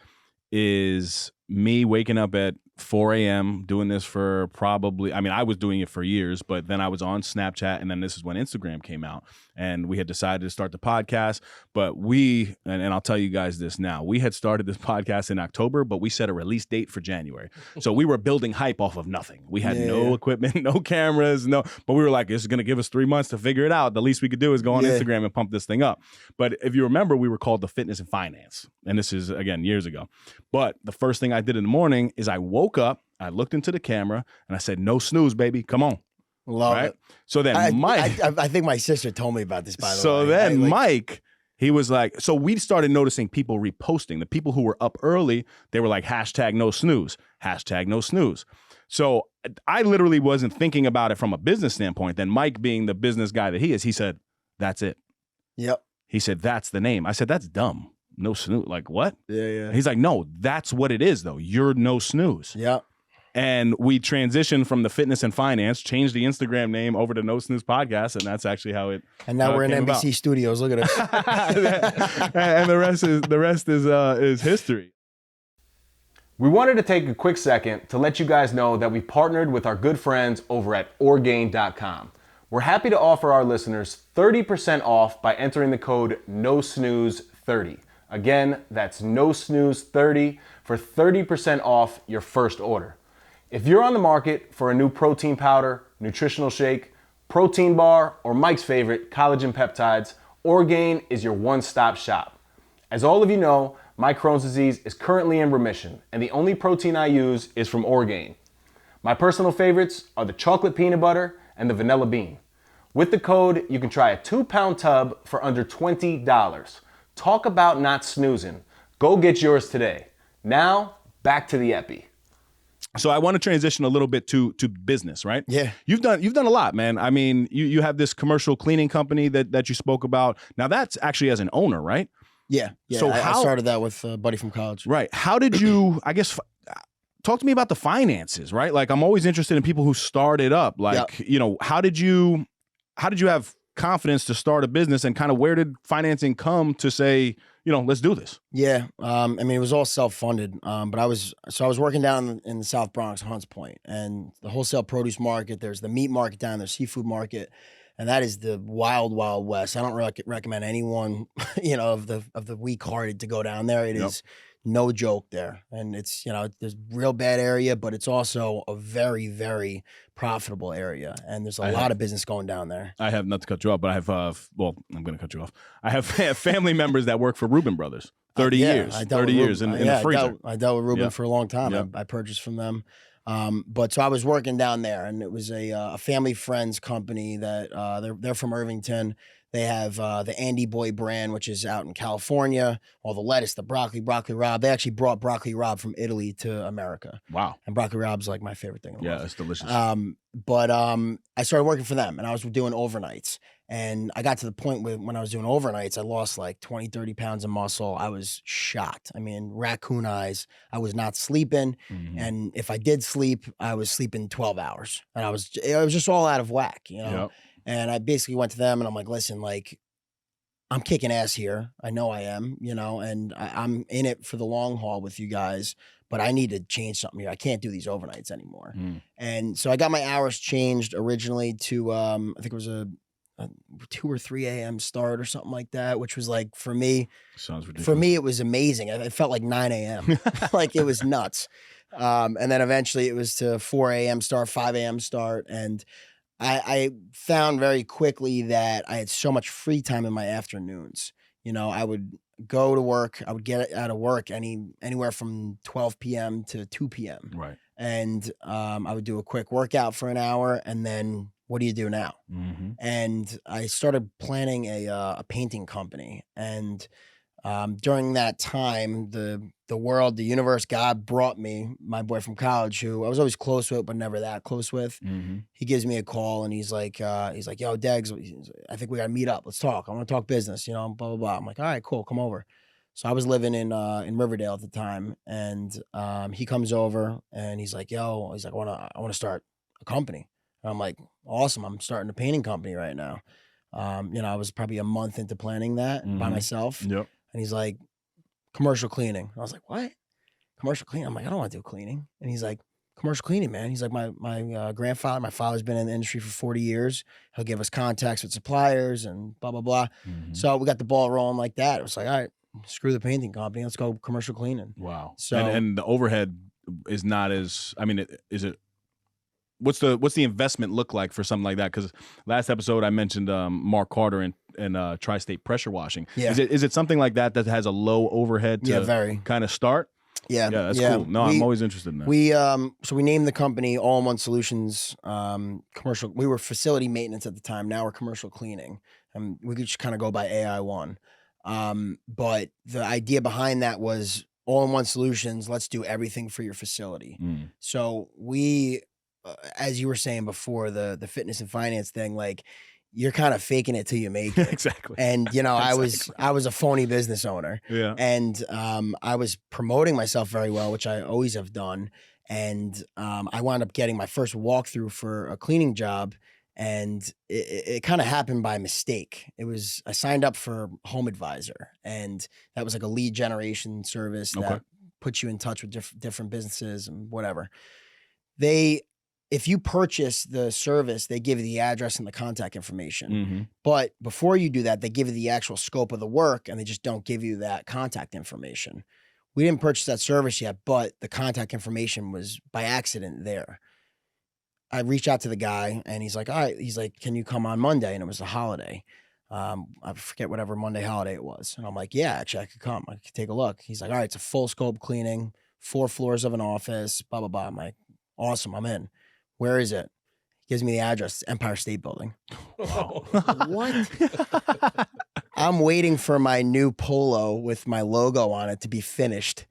is me waking up at 4 a.m. doing this for I was doing it for years, but then I was on Snapchat, and then this is when Instagram came out, and we had decided to start the podcast. But and I'll tell you guys this now, we had started this podcast in October, but we set a release date for January. So we were building hype off of nothing. We had no equipment, no cameras, but we were like, this is going to give us 3 months to figure it out. The least we could do is go on Instagram and pump this thing up. But if you remember, we were called the Fitness and Finance. And this is, again, years ago. But the first thing I did in the morning is I woke up, I looked into the camera, and I said, no snooze, baby. Come on. Love it. So then Mike. I think my sister told me about this, by the way. So then Mike, he was like, so we started noticing people reposting. The people who were up early, they were like, hashtag no snooze, hashtag no snooze. So I literally wasn't thinking about it from a business standpoint. Then Mike, being the business guy that he is, he said, that's it. Yep. He said, that's the name. I said, that's dumb. No snooze. Like, what? Yeah. He's like, no, that's what it is, though. You're no snooze. Yeah. And we transitioned from the Fitness and Finance, changed the Instagram name over to No Snooze Podcast, and that's actually how it. And now we're in NBC studios. Look at us. And the rest is history. We wanted to take a quick second to let you guys know that we partnered with our good friends over at Orgain.com. We're happy to offer our listeners 30% off by entering the code NOSNOOZE30. Again, that's NOSNOOZE30 for 30% off your first order. If you're on the market for a new protein powder, nutritional shake, protein bar, or Mike's favorite, collagen peptides, Orgain is your one-stop shop. As all of you know, my Crohn's disease is currently in remission, and the only protein I use is from Orgain. My personal favorites are the chocolate peanut butter and the vanilla bean. With the code, you can try a 2-pound tub for under $20. Talk about not snoozing. Go get yours today. Now, back to the epi. So I want to transition a little bit to business, right? Yeah. You've done a lot, man. I mean, you have this commercial cleaning company that you spoke about. Now that's actually as an owner, right? Yeah. So I started that with a buddy from college. Right. How did you, I guess, talk to me about the finances, right? Like, I'm always interested in people who started up. Like, how did you have confidence to start a business, and kind of where did financing come to say, let's do this? Yeah. It was all self-funded. But I was working down in the South Bronx, Hunts Point, and the wholesale produce market, there's the meat market down there, seafood market. And that is the wild, wild west. I don't recommend anyone, of the weak-hearted to go down there. It is no joke there. And it's, there's real bad area, but it's also a very, very profitable area. And there's a lot of business going down there. I have, not to cut you off, but I have, I'm going to cut you off. I have family members that work for Reuben Brothers. 30 years. 30 years in the freezer. I dealt with Reuben for a long time. I purchased from them. But so I was working down there, and it was a family friends company that they're from Irvington. They have the Andy Boy brand, which is out in California. All the lettuce, the broccoli Rob. They actually brought broccoli Rob from Italy to America. Wow. And broccoli Rob's like my favorite thing in the world. Yeah, it's delicious. But I started working for them, and I was doing overnights. And I got to the point when I was doing overnights, I lost like 20, 30 pounds of muscle. I was shocked. I mean, raccoon eyes. I was not sleeping. Mm-hmm. And if I did sleep, I was sleeping 12 hours. And it was just all out of whack, Yep. And I basically went to them and I'm like, listen, like, I'm kicking ass here. I know I am, and I'm in it for the long haul with you guys, but I need to change something here. I can't do these overnights anymore. And so I got my hours changed originally to, I think it was a 2 or 3 a.m. start or something like that, which was like, for me, sounds ridiculous. For me, it was amazing. It felt like 9 a.m. Like, it was nuts. And then eventually it was to 4 a.m. start, 5 a.m. start. And I found very quickly that I had so much free time in my afternoons. I would go to work. I would get out of work anywhere from 12 p.m. to 2 p.m. Right. And I would do a quick workout for an hour, and then what do you do now? Mm-hmm. And I started planning a painting company. And during that time, the world, the universe, God brought me my boy from college, who I was always close with, but never that close with. Mm-hmm. He gives me a call, and he's like, yo, Degs, I think we got to meet up. Let's talk. I want to talk business, blah, blah, blah. I'm like, all right, cool. Come over. So I was living in Riverdale at the time, and he comes over and he's like, "Yo," he's like, I want to start a company." And I'm like, "Awesome! I'm starting a painting company right now." I was probably a month into planning that by myself, Yep. and he's like, "Commercial cleaning." I was like, "What? Commercial cleaning?" I'm like, "I don't want to do cleaning." And he's like, "Commercial cleaning, man." He's like, my grandfather, my father's been in the industry for 40 years. He'll give us contacts with suppliers and blah, blah, blah. So we got the ball rolling like that. It was like, all right, screw the painting company. Let's go commercial cleaning. Wow. So and the overhead is not as, I mean, is it, what's the investment look like for something like that? Because last episode I mentioned Mark Carter and Tri-State pressure washing. Yeah. Is it something like that has a low overhead to kind of start? Yeah, that's cool. No, I'm always interested in that. We named the company All-in-One Solutions Commercial. We were facility maintenance at the time. Now we're commercial cleaning, and we could just kind of go by AI1. But the idea behind that was All-in-One Solutions. Let's do everything for your facility. So we, as you were saying before, the fitness and finance thing, like, you're kind of faking it till you make it. Exactly. And Exactly. I was a phony business owner. Yeah. And I was promoting myself very well, which I always have done. And I wound up getting my first walkthrough for a cleaning job, and it kind of happened by mistake. I signed up for Home Advisor, and that was like a lead generation service that puts you in touch with different businesses and whatever. If you purchase the service, they give you the address and the contact information. But before you do that, they give you the actual scope of the work, and they just don't give you that contact information. We didn't purchase that service yet, but the contact information was by accident there. I reached out to the guy, and he's like, all right. He's like, can you come on Monday? And it was a holiday. I forget whatever Monday holiday it was. And I'm like, yeah, actually I could come. I could take a look. He's like, all right, it's a full scope cleaning, 4 floors of an office, blah, blah, blah. I'm like, awesome, I'm in. Where is it? He gives me the address, Empire State Building. Wow. What? I'm waiting for my new polo with my logo on it to be finished.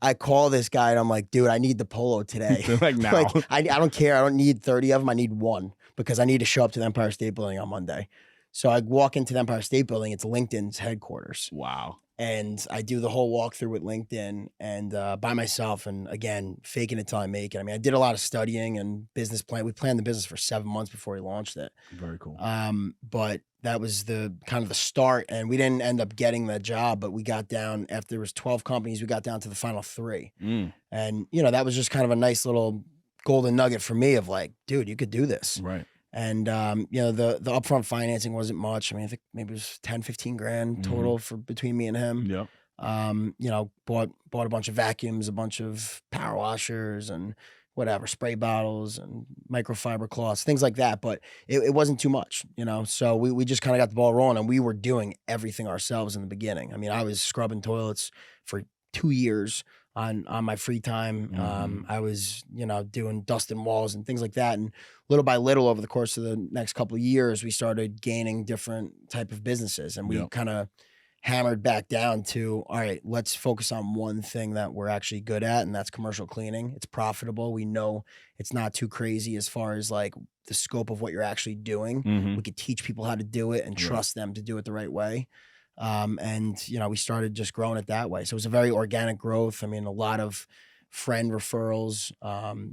I call this guy and I'm like, dude, I need the polo today. Like now. Like, I don't care. I don't need 30 of them. I need 1 because I need to show up to the Empire State Building on Monday. So I walk into the Empire State Building. It's LinkedIn's headquarters. Wow. And I do the whole walkthrough with LinkedIn and by myself, and again, faking it till I make it. I mean, I did a lot of studying and business plan. We planned the business for 7 months before we launched it. Very cool. But that was the kind of the start, and we didn't end up getting that job, but we got down after there was 12 companies, we got down to the final 3. And that was just kind of a nice little golden nugget for me of like, dude, you could do this. Right. And, the upfront financing wasn't much. I mean, I think maybe it was 10, 15 grand total for between me and him. Yeah. Bought a bunch of vacuums, a bunch of power washers and whatever, spray bottles and microfiber cloths, things like that. But it wasn't too much, so we just kind of got the ball rolling, and we were doing everything ourselves in the beginning. I mean, I was scrubbing toilets for 2 years on my free time. I was, doing dusting walls and things like that. And little by little over the course of the next couple of years, we started gaining different type of businesses, and we kind of hammered back down to, all right, let's focus on one thing that we're actually good at, and that's commercial cleaning. It's profitable. We know it's not too crazy as far as like the scope of what you're actually doing. We could teach people how to do it and trust them to do it the right way. We started just growing it that way. So it was a very organic growth. I mean, a lot of friend referrals,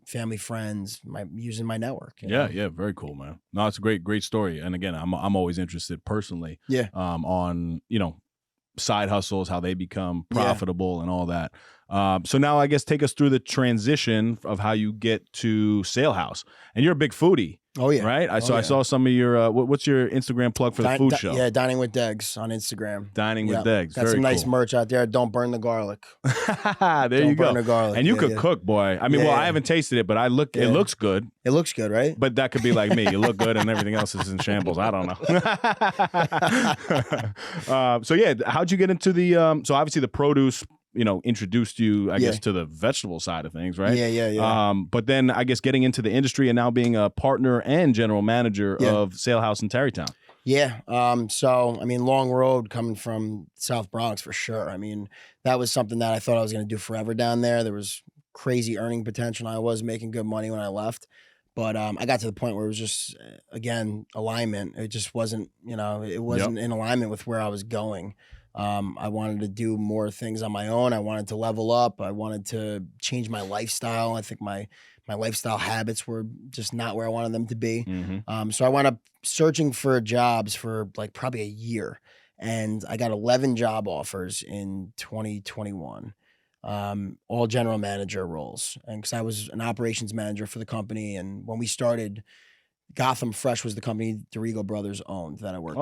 family friends, using my network. Yeah, very cool, man. No, it's a great story. And again, I'm always interested personally, on side hustles, how they become profitable and all that. So now I guess take us through the transition of how you get to Sale House. And you're a big foodie. Oh yeah, right. I saw some of your. What's your Instagram plug for the food show? Yeah, Dining with Degs on Instagram. Dining with Degs. Got some nice merch out there. Don't burn the garlic. There Don't you go. burn the garlic. And you could cook, boy. I mean, I haven't tasted it, but it looks good. It looks good, right? But that could be like me. You look good, and everything else is in shambles. I don't know. So yeah, how'd you get into the? So obviously the produce, introduced you, I guess, to the vegetable side of things, right? Yeah. But then I guess getting into the industry and now being a partner and general manager of Sale House in Tarrytown. Yeah. So, I mean, long road coming from South Bronx for sure. I mean, that was something that I thought I was going to do forever down there. There was crazy earning potential. I was making good money when I left. But I got to the point where it was just, again, alignment. It just wasn't, it wasn't in alignment with where I was going. I wanted to do more things on my own. I wanted to level up. I wanted to change my lifestyle. I think my lifestyle habits were just not where I wanted them to be. So I wound up searching for jobs for like probably a year. And I got 11 job offers in 2021. All general manager roles. And because I was an operations manager for the company. And when we started, Gotham Fresh was the company DeRigo Brothers owned that I worked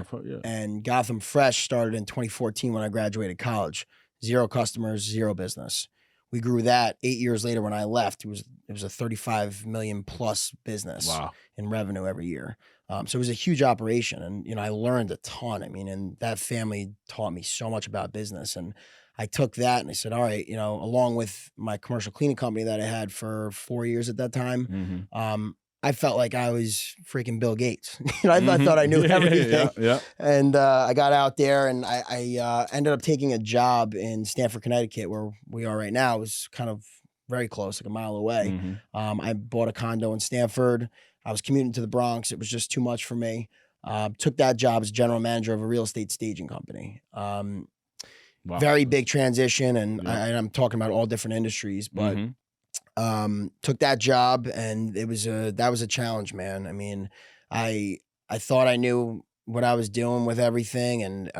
for. Yeah. And Gotham Fresh started in 2014 when I graduated college. 0 customers, 0 business. We grew that 8 years later when I left. It was a 35 million plus business in revenue every year. So it was a huge operation. And, I learned a ton. I mean, and that family taught me so much about business. And I took that and I said, all right, along with my commercial cleaning company that I had for 4 years at that time, I felt like I was freaking Bill Gates. I thought I knew everything. Yeah. And I got out there and I ended up taking a job in Stamford, Connecticut, where we are right now. It was kind of very close, like a mile away. I bought a condo in Stamford. I was commuting to the Bronx. It was just too much for me. Took that job as general manager of a real estate staging company. Very big transition. And I'm talking about all different industries, but took that job and that was a challenge, man. I mean, I thought I knew what I was doing with everything. And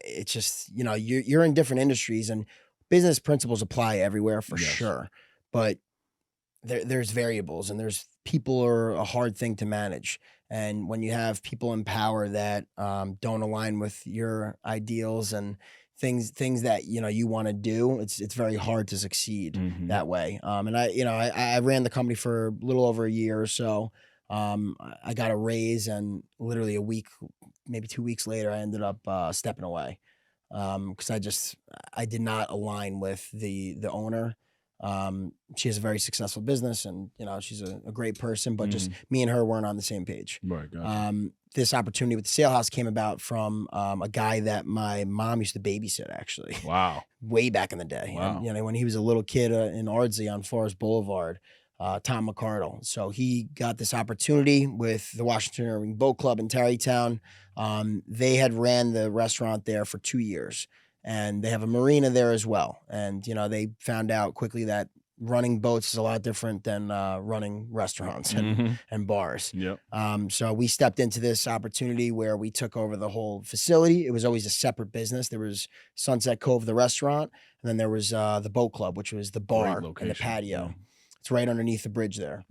it's just, you're in different industries and business principles apply everywhere for sure. But there's variables and there's people are a hard thing to manage. And when you have people in power that don't align with your ideals and things that you want to do, it's very hard to succeed that way. And I ran the company for a little over a year or so. I got a raise, and literally a week, maybe 2 weeks later, I ended up stepping away because I did not align with the owner. She has a very successful business, and she's a great person, but just me and her weren't on the same page. Right. Gotcha. This opportunity with the sale house came about from a guy that my mom used to babysit, actually. Wow. Way back in the day. Wow. And, when he was a little kid in Ardsley on Forest Boulevard, Tom McCardle. So he got this opportunity with the Washington Irving Boat Club in Tarrytown. They had ran the restaurant there for 2 years. And they have a marina there as well. And, they found out quickly that running boats is a lot different than running restaurants and bars. Yep. So we stepped into this opportunity where we took over the whole facility. It was always a separate business. There was Sunset Cove, the restaurant, and then there was the boat club, which was the bar and the patio. Yeah. It's right underneath the bridge there.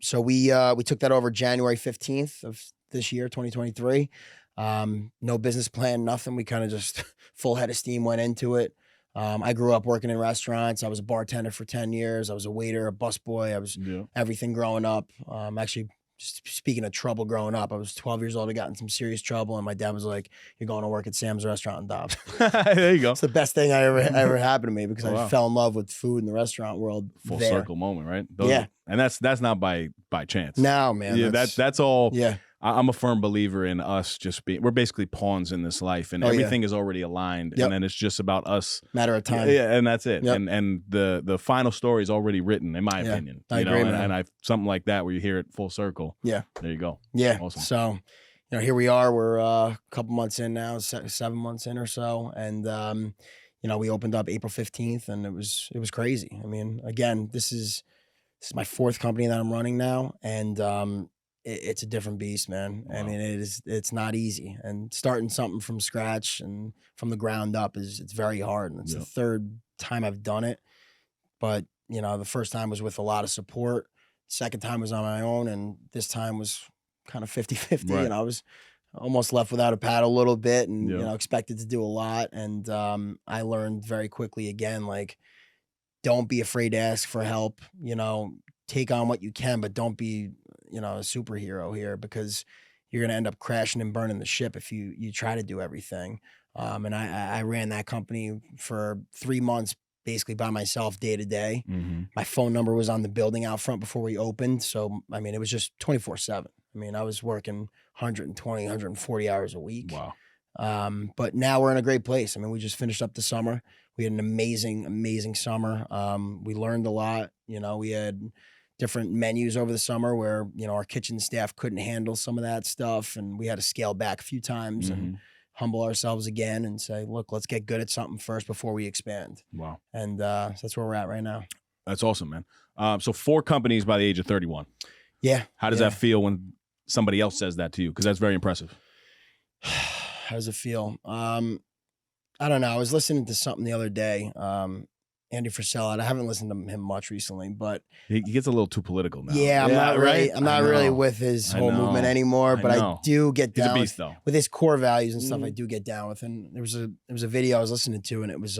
So we took that over January 15th of this year, 2023. No business plan, nothing. We kind of just full head of steam went into it. I grew up working in restaurants. I was a bartender for 10 years. I was a waiter, a busboy. I was everything growing up. Actually, speaking of trouble growing up, I was 12 years old. I got in some serious trouble, and my dad was like, "You're going to work at Sam's Restaurant in Dobbs." There you go. It's the best thing I ever happened to me because I fell in love with food in the restaurant world. Full circle moment, right? And that's not by chance. No, man. Yeah, that's all. Yeah. I'm a firm believer in us we're basically pawns in this life, and everything is already aligned, and then it's just about us. Matter of time. Yeah, and that's it. Yep. And the final story is already written, in my opinion. I agree, man. And something like that where you hear it full circle. Yeah. There you go. Yeah. Awesome. So, here we are. We're a couple months in now, 7 months in or so, and we opened up April 15th, and it was crazy. I mean, again, this is my 4th company that I'm running now, and it's a different beast, man. Wow. I mean, it's not easy, and starting something from scratch and from the ground up it's very hard. And it's the 3rd time I've done it, but the first time was with a lot of support. Second time was on my own, and this time was kind of 50-50, and I was almost left without a paddle a little bit, and expected to do a lot. And I learned very quickly again, like, don't be afraid to ask for help. Take on what you can, but don't be a superhero here, because you're going to end up crashing and burning the ship if you try to do everything. And I ran that company for 3 months, basically by myself, day to day. My phone number was on the building out front before we opened. So, I mean, it was just 24/7. I mean, I was working 120, 140 hours a week. Wow. But now we're in a great place. I mean, we just finished up the summer. We had an amazing, amazing summer. We learned a lot. We had different menus over the summer where, our kitchen staff couldn't handle some of that stuff. And we had to scale back a few times and humble ourselves again and say, look, let's get good at something first before we expand. Wow. And so that's where we're at right now. That's awesome, man. So 4 companies by the age of 31. Yeah. How does that feel when somebody else says that to you? Because that's very impressive. How does it feel? I don't know. I was listening to something the other day. Andy Frisella. I haven't listened to him much recently, but he gets a little too political now. Yeah, I'm not really with his whole movement anymore. But I do get down. He's a beast, though. With his core values and stuff. I do get down with. And there was a video I was listening to, and it was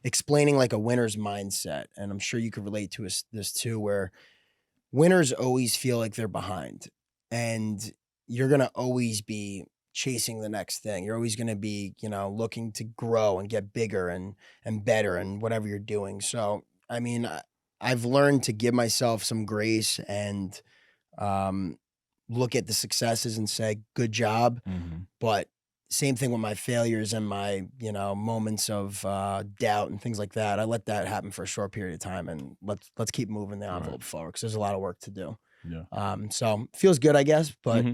explaining like a winner's mindset. And I'm sure you could relate to this too, where winners always feel like they're behind, and you're gonna always be chasing the next thing. You're always going to be, looking to grow and get bigger and better and whatever you're doing. So, I mean, I've learned to give myself some grace and look at the successes and say, good job. But same thing with my failures and my, moments of doubt and things like that. I let that happen for a short period of time, and let's keep moving the envelope forward, because there's a lot of work to do. Yeah. So feels good, I guess, but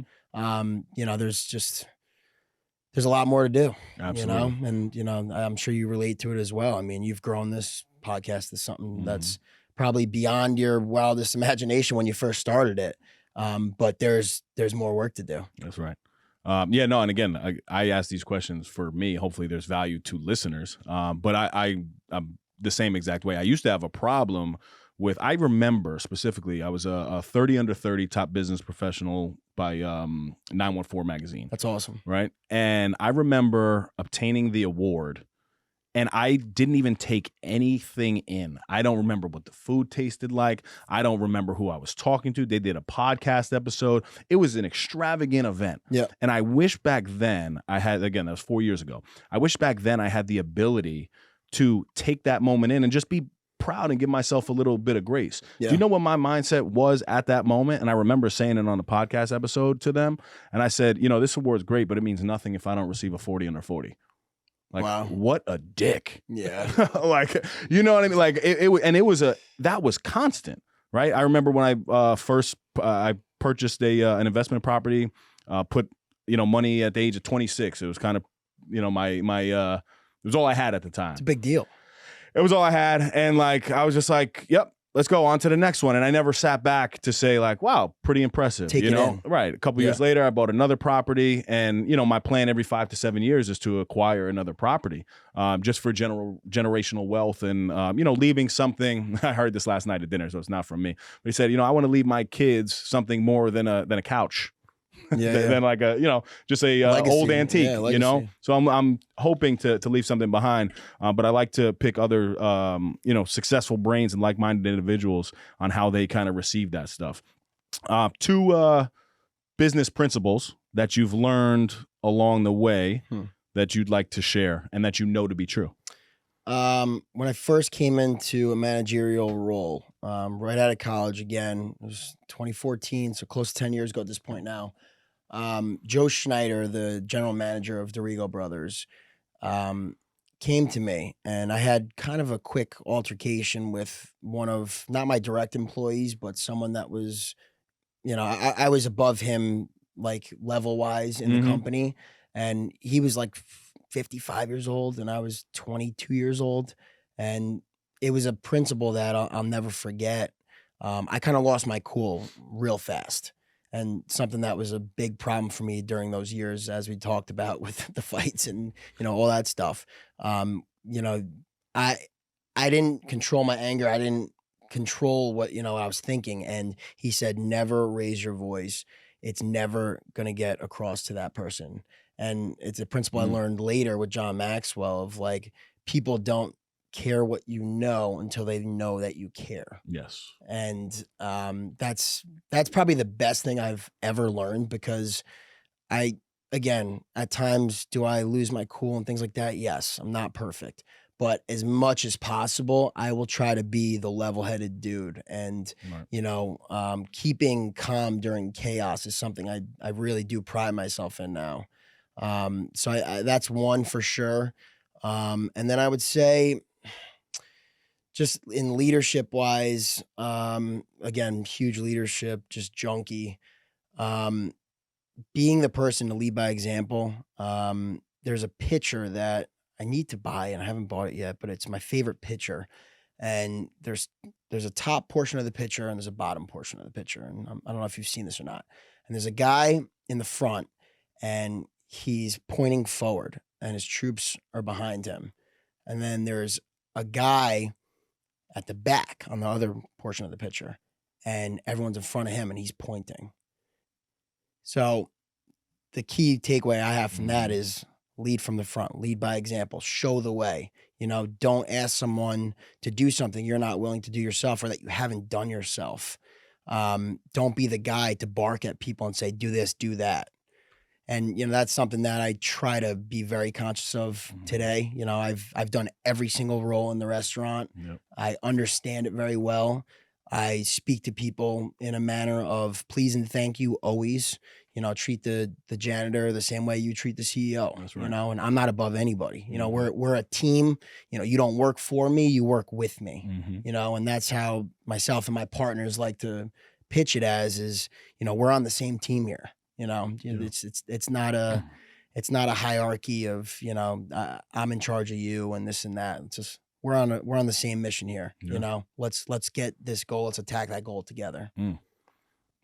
there's a lot more to do. Absolutely. And I'm sure you relate to it as well. I mean, you've grown this podcast to something that's probably beyond your wildest imagination when you first started it. But there's more work to do. That's right. And again, I ask these questions for me. Hopefully there's value to listeners. But I'm the same exact way. I used to have a problem with, I remember specifically, I was a 30 under 30 top business professional by 914 magazine. That's awesome. Right. And I remember obtaining the award, and I didn't even take anything in. I don't remember what the food tasted like. I don't remember who I was talking to. They did a podcast episode. It was an extravagant event. Yeah. And I wish back then that was 4 years ago. I wish back then I had the ability to take that moment in and just be proud and give myself a little bit of grace. Yeah. Do you know what my mindset was at that moment? And I remember saying it on the podcast episode to them. And I said, this award's great, but it means nothing if I don't receive a 40 under 40. Like, wow. What a dick. Yeah. Like, you know what I mean? Like that was constant, right? I remember when I I purchased an investment property, put, money at the age of 26. It was kind of, it was all I had at the time. It's a big deal. It was all I had. And like, I was just like, yep, let's go on to the next one. And I never sat back to say like, wow, pretty impressive. Take it in. Right. A couple years later, I bought another property, and, my plan every 5 to 7 years is to acquire another property, just for generational wealth and, leaving something. I heard this last night at dinner, so it's not from me, but he said, I want to leave my kids something more than a couch. Than like just a old antique, So I'm hoping to leave something behind, but I like to pick other successful brains and like-minded individuals on how they kind of receive that stuff. 2 business principles that you've learned along the way that you'd like to share and that to be true. When I first came into a managerial role, right out of college, again, it was 2014, so close to 10 years ago at this point now. Joe Schneider, the general manager of Dorigo Brothers, came to me, and I had kind of a quick altercation with one of, not my direct employees, but someone that was, I was above him, like level wise in the company, and he was like 55 years old and I was 22 years old. And it was a principle that I'll never forget. I kind of lost my cool real fast. And something that was a big problem for me during those years, as we talked about with the fights and, all that stuff. I didn't control my anger. I didn't control what, I was thinking. And he said, never raise your voice. It's never going to get across to that person. And it's a principle I learned later with John Maxwell of like, people don't care what you know until they know that you care. Yes. And that's probably the best thing I've ever learned, because again, at times, do I lose my cool and things like that? Yes, I'm not perfect. But as much as possible, I will try to be the level-headed dude. And, keeping calm during chaos is something I really do pride myself in now. So that's one for sure. And then I would say just in leadership wise, again, huge leadership, just junkie. Being the person to lead by example. There's a pitcher that I need to buy and I haven't bought it yet, but it's my favorite pitcher. And there's a top portion of the pitcher and there's a bottom portion of the pitcher. And I don't know if you've seen this or not. And there's a guy in the front and he's pointing forward and his troops are behind him. And then there's a guy at the back on the other portion of the pitcher and everyone's in front of him and he's pointing. So the key takeaway I have from that is lead from the front, lead by example, show the way. You know, don't ask someone to do something you're not willing to do yourself or that you haven't done yourself. Don't be the guy to bark at people and say, do this, do that. And, you know, that's something that I try to be very conscious of today. You know, I've done every single role in the restaurant. Yep. I understand it very well. I speak to people in a manner of please and thank you always. You know, treat the janitor the same way you treat the CEO. That's right. You know, and I'm not above anybody. You know, we're a team. You know, you don't work for me, you work with me. You know, and that's how myself and my partners like to pitch it as is, you know, we're on the same team here. You know, it's not a hierarchy of, you know, I'm in charge of you and this and that. It's just we're on the same mission here. Yeah. You know, let's get this goal. Let's attack that goal together.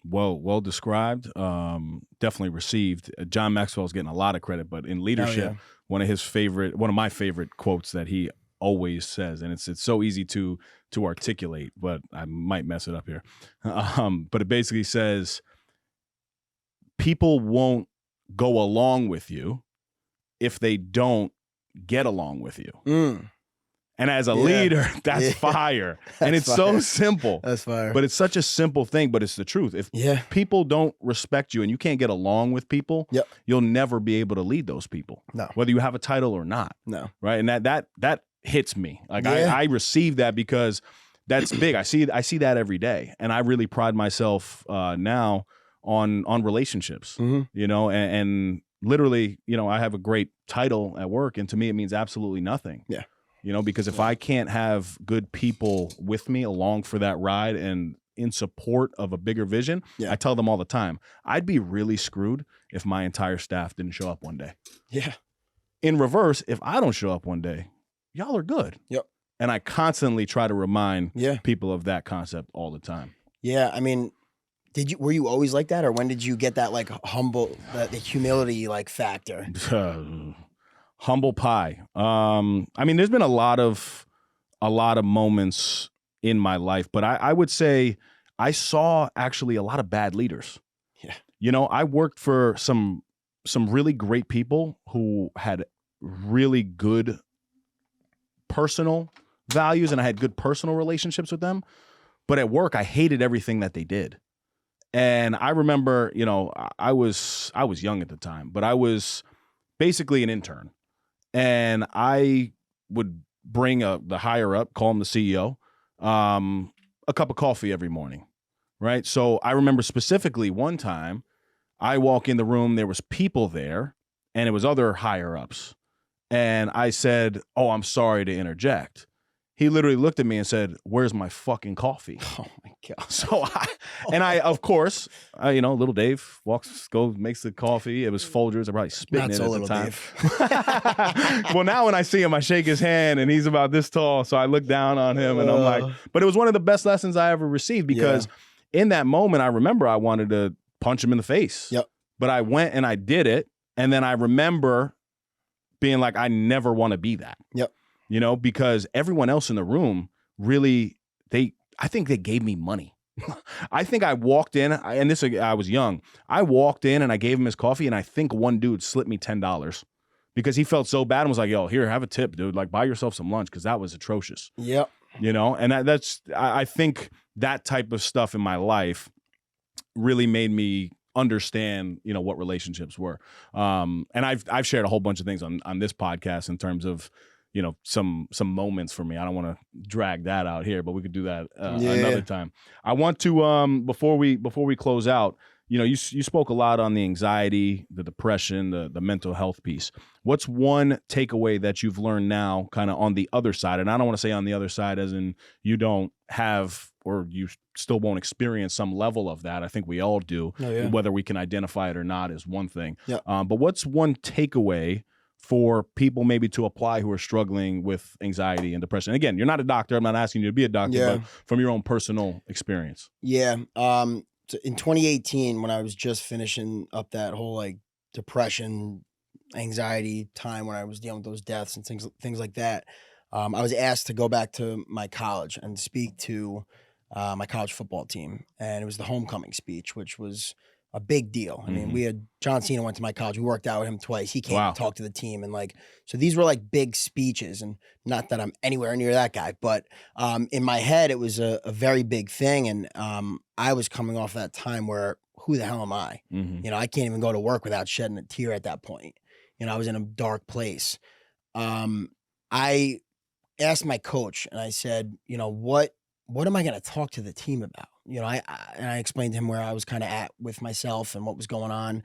Well described. Definitely received. John Maxwell's getting a lot of credit, but in leadership, one of my favorite quotes that he always says, and it's so easy to articulate, but I might mess it up here. But it basically says, people won't go along with you if they don't get along with you. And as a leader, that's fire. And it's so simple. That's fire. But it's such a simple thing, but it's the truth. If people don't respect you and you can't get along with people, you'll never be able to lead those people. No. Whether you have a title or not. No. Right? And that hits me. Like I receive that because that's big. I see that every day. And I really pride myself now on relationships. You know, and literally, you know, I have a great title at work, and to me it means absolutely nothing. Yeah. You know, because if I can't have good people with me along for that ride and in support of a bigger vision, I tell them all the time, I'd be really screwed if my entire staff didn't show up one day. Yeah. In reverse, if I don't show up one day, y'all are good. Yep. And I constantly try to remind people of that concept all the time. Yeah. I mean, were you always like that, or when did you get that like humble, the humility like factor? Humble pie. I mean, there's been a lot of moments in my life, but I would say I saw actually a lot of bad leaders. Yeah. You know, I worked for some really great people who had really good personal values and I had good personal relationships with them. But at work, I hated everything that they did. And I remember, you know, I was young at the time, but I was basically an intern. And I would bring the higher up, call him the CEO, a cup of coffee every morning, right? So I remember specifically one time I walk in the room, there was people there, and it was other higher ups. And I said, "Oh, I'm sorry to interject." He literally looked at me and said, "Where's my fucking coffee?" Oh my God. So I, of course, you know, little Dave makes the coffee. It was Folgers. I probably spit in it at the time. Well, now when I see him, I shake his hand and he's about this tall. So I look down on him and I'm like, but it was one of the best lessons I ever received because in that moment, I remember I wanted to punch him in the face. Yep. But I went and I did it. And then I remember being like, I never want to be that. Yep. You know, because everyone else in the room really, I think they gave me money. I think I walked in, I was young. I walked in and I gave him his coffee, and I think one dude slipped me $10 because he felt so bad and was like, "Yo, here, have a tip, dude. Like, buy yourself some lunch," because that was atrocious. Yep. You know, and I think that type of stuff in my life really made me understand, you know, what relationships were. And I've shared a whole bunch of things on this podcast in terms of, you know, some moments for me. I don't want to drag that out here, but we could do that another time. I want to before we close out, you spoke a lot on the anxiety, the depression, the mental health piece. What's one takeaway that you've learned now kind of on the other side? And I don't want to say on the other side as in you don't have or you still won't experience some level of that. I think we all do. Oh, yeah. Whether we can identify it or not is one thing. Yeah. But what's one takeaway for people maybe to apply who are struggling with anxiety and depression? Again, you're not a doctor. I'm not asking you to be a doctor, Yeah. but from your own personal experience. Yeah. So in 2018, when I was just finishing up that whole like depression, anxiety time when I was dealing with those deaths and things like that, I was asked to go back to my college and speak to my college football team. And it was the homecoming speech, which was a big deal. I mean, we had John Cena went to my college. We worked out with him twice. He came and talked to the team. And like, so these were like big speeches, and not that I'm anywhere near that guy, but in my head, it was a very big thing. And I was coming off that time where who the hell am I? You know, I can't even go to work without shedding a tear at that point. You know, I was in a dark place. I asked my coach and I said, you know, what am I going to talk to the team about? You know, I explained to him where I was kind of at with myself and what was going on.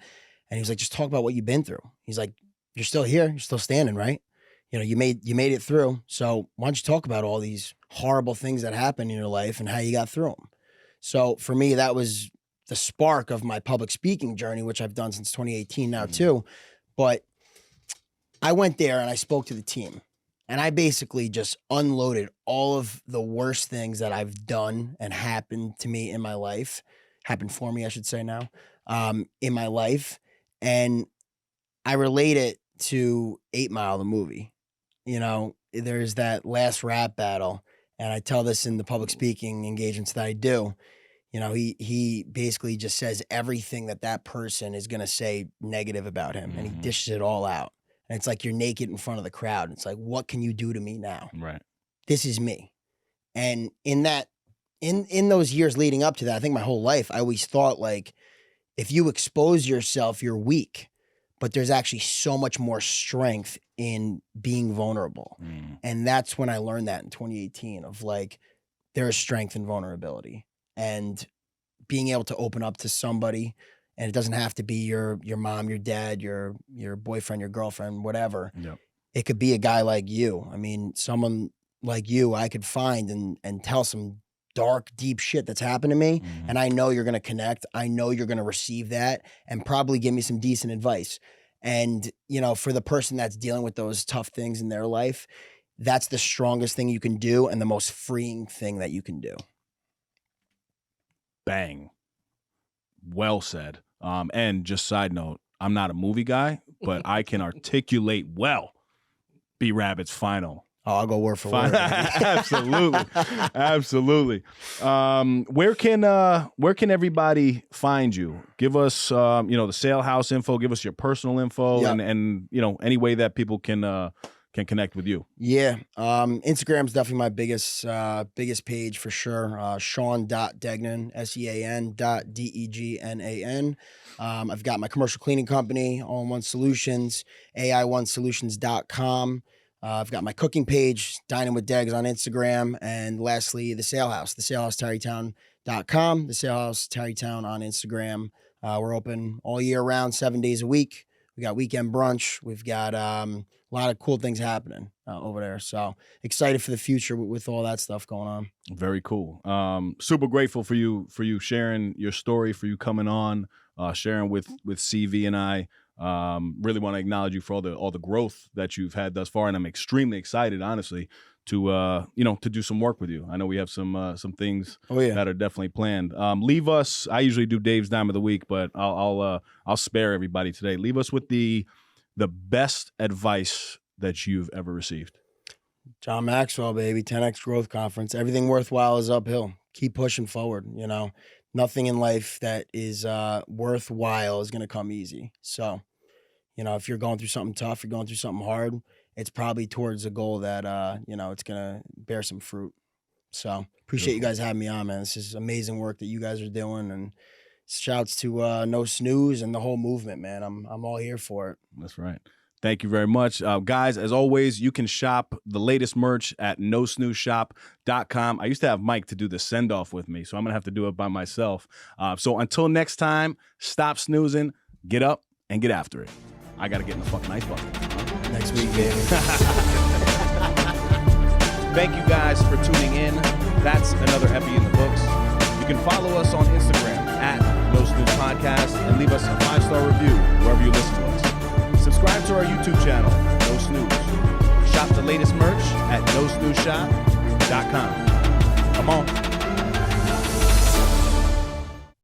And he was like, just talk about what you've been through. He's like, you're still here. You're still standing, right? You know, you made it through. So why don't you talk about all these horrible things that happened in your life and how you got through them? So for me, that was the spark of my public speaking journey, which I've done since 2018 now too. But I went there and I spoke to the team. And I basically just unloaded all of the worst things that I've done and happened to me in my life, happened for me, I should say now, in my life. And I relate it to 8 Mile, the movie. You know, there's that last rap battle. And I tell this in the public speaking engagements that I do. You know, he basically just says everything that person is going to say negative about him. And he dishes it all out. And it's like you're naked in front of the crowd. It's like, what can you do to me now? Right. This is me. And in those years leading up to that, I think my whole life, I always thought like, if you expose yourself, you're weak. But there's actually so much more strength in being vulnerable. And that's when I learned that in 2018 of like, there is strength in vulnerability. And being able to open up to somebody. And it doesn't have to be your mom, your dad, your boyfriend, your girlfriend, whatever. Yep. It could be a guy like you. I mean, someone like you, I could find and tell some dark, deep shit that's happened to me. And I know you're going to connect. I know you're going to receive that and probably give me some decent advice. And, you know, for the person that's dealing with those tough things in their life, that's the strongest thing you can do and the most freeing thing that you can do. Bang. Well said. And just side note, I'm not a movie guy, but I can articulate well B-Rabbit's final. Oh, I'll go word for word. Absolutely. Absolutely. Where can everybody find you? Give us, the Sale House info, give us your personal info and any way that people can connect with you. Yeah. Instagram's definitely my biggest page for sure. Sean.Degnan, SEAN.DEGNAN. I've got my commercial cleaning company, All-in-One Solutions, AI1solutions.com. I've got my cooking page, Dining with Degs on Instagram. And lastly, the Sale House, thesalehousetarrytown.com, the Sale House Tarrytown on Instagram. We're open all year round, 7 days a week. We got weekend brunch. We've got a lot of cool things happening over there. So excited for the future with all that stuff going on. Very cool. Super grateful for you sharing your story, for you coming on, sharing with CV and I. Really want to acknowledge you for all the growth that you've had thus far, and I'm extremely excited, honestly, to do some work with you. I know we have some things that are definitely planned. Leave us. I usually do Dave's Dime of the Week, but I'll spare everybody today. Leave us with the best advice that you've ever received. John Maxwell, baby, 10X Growth Conference. Everything worthwhile is uphill. Keep pushing forward. You know, nothing in life that is worthwhile is going to come easy. So, you know, if you're going through something tough, you're going through something hard, it's probably towards a goal that, it's going to bear some fruit. So appreciate you guys having me on, man. This is amazing work that you guys are doing. And shouts to No Snooze and the whole movement, man. I'm all here for it. That's right. Thank you very much. Guys, as always, you can shop the latest merch at nosnoozeshop.com. I used to have Mike to do the send-off with me, so I'm going to have to do it by myself. So until next time, stop snoozing, get up, and get after it. I got to get in the fucking ice bucket. Next week, baby. Thank you guys for tuning in. That's another epi in the books. You can follow us on Instagram at No Snooze Podcast and leave us a 5-star review wherever you listen to us. Subscribe to our YouTube channel, No Snooze. Shop the latest merch at nosnoozeshop.com. Come on.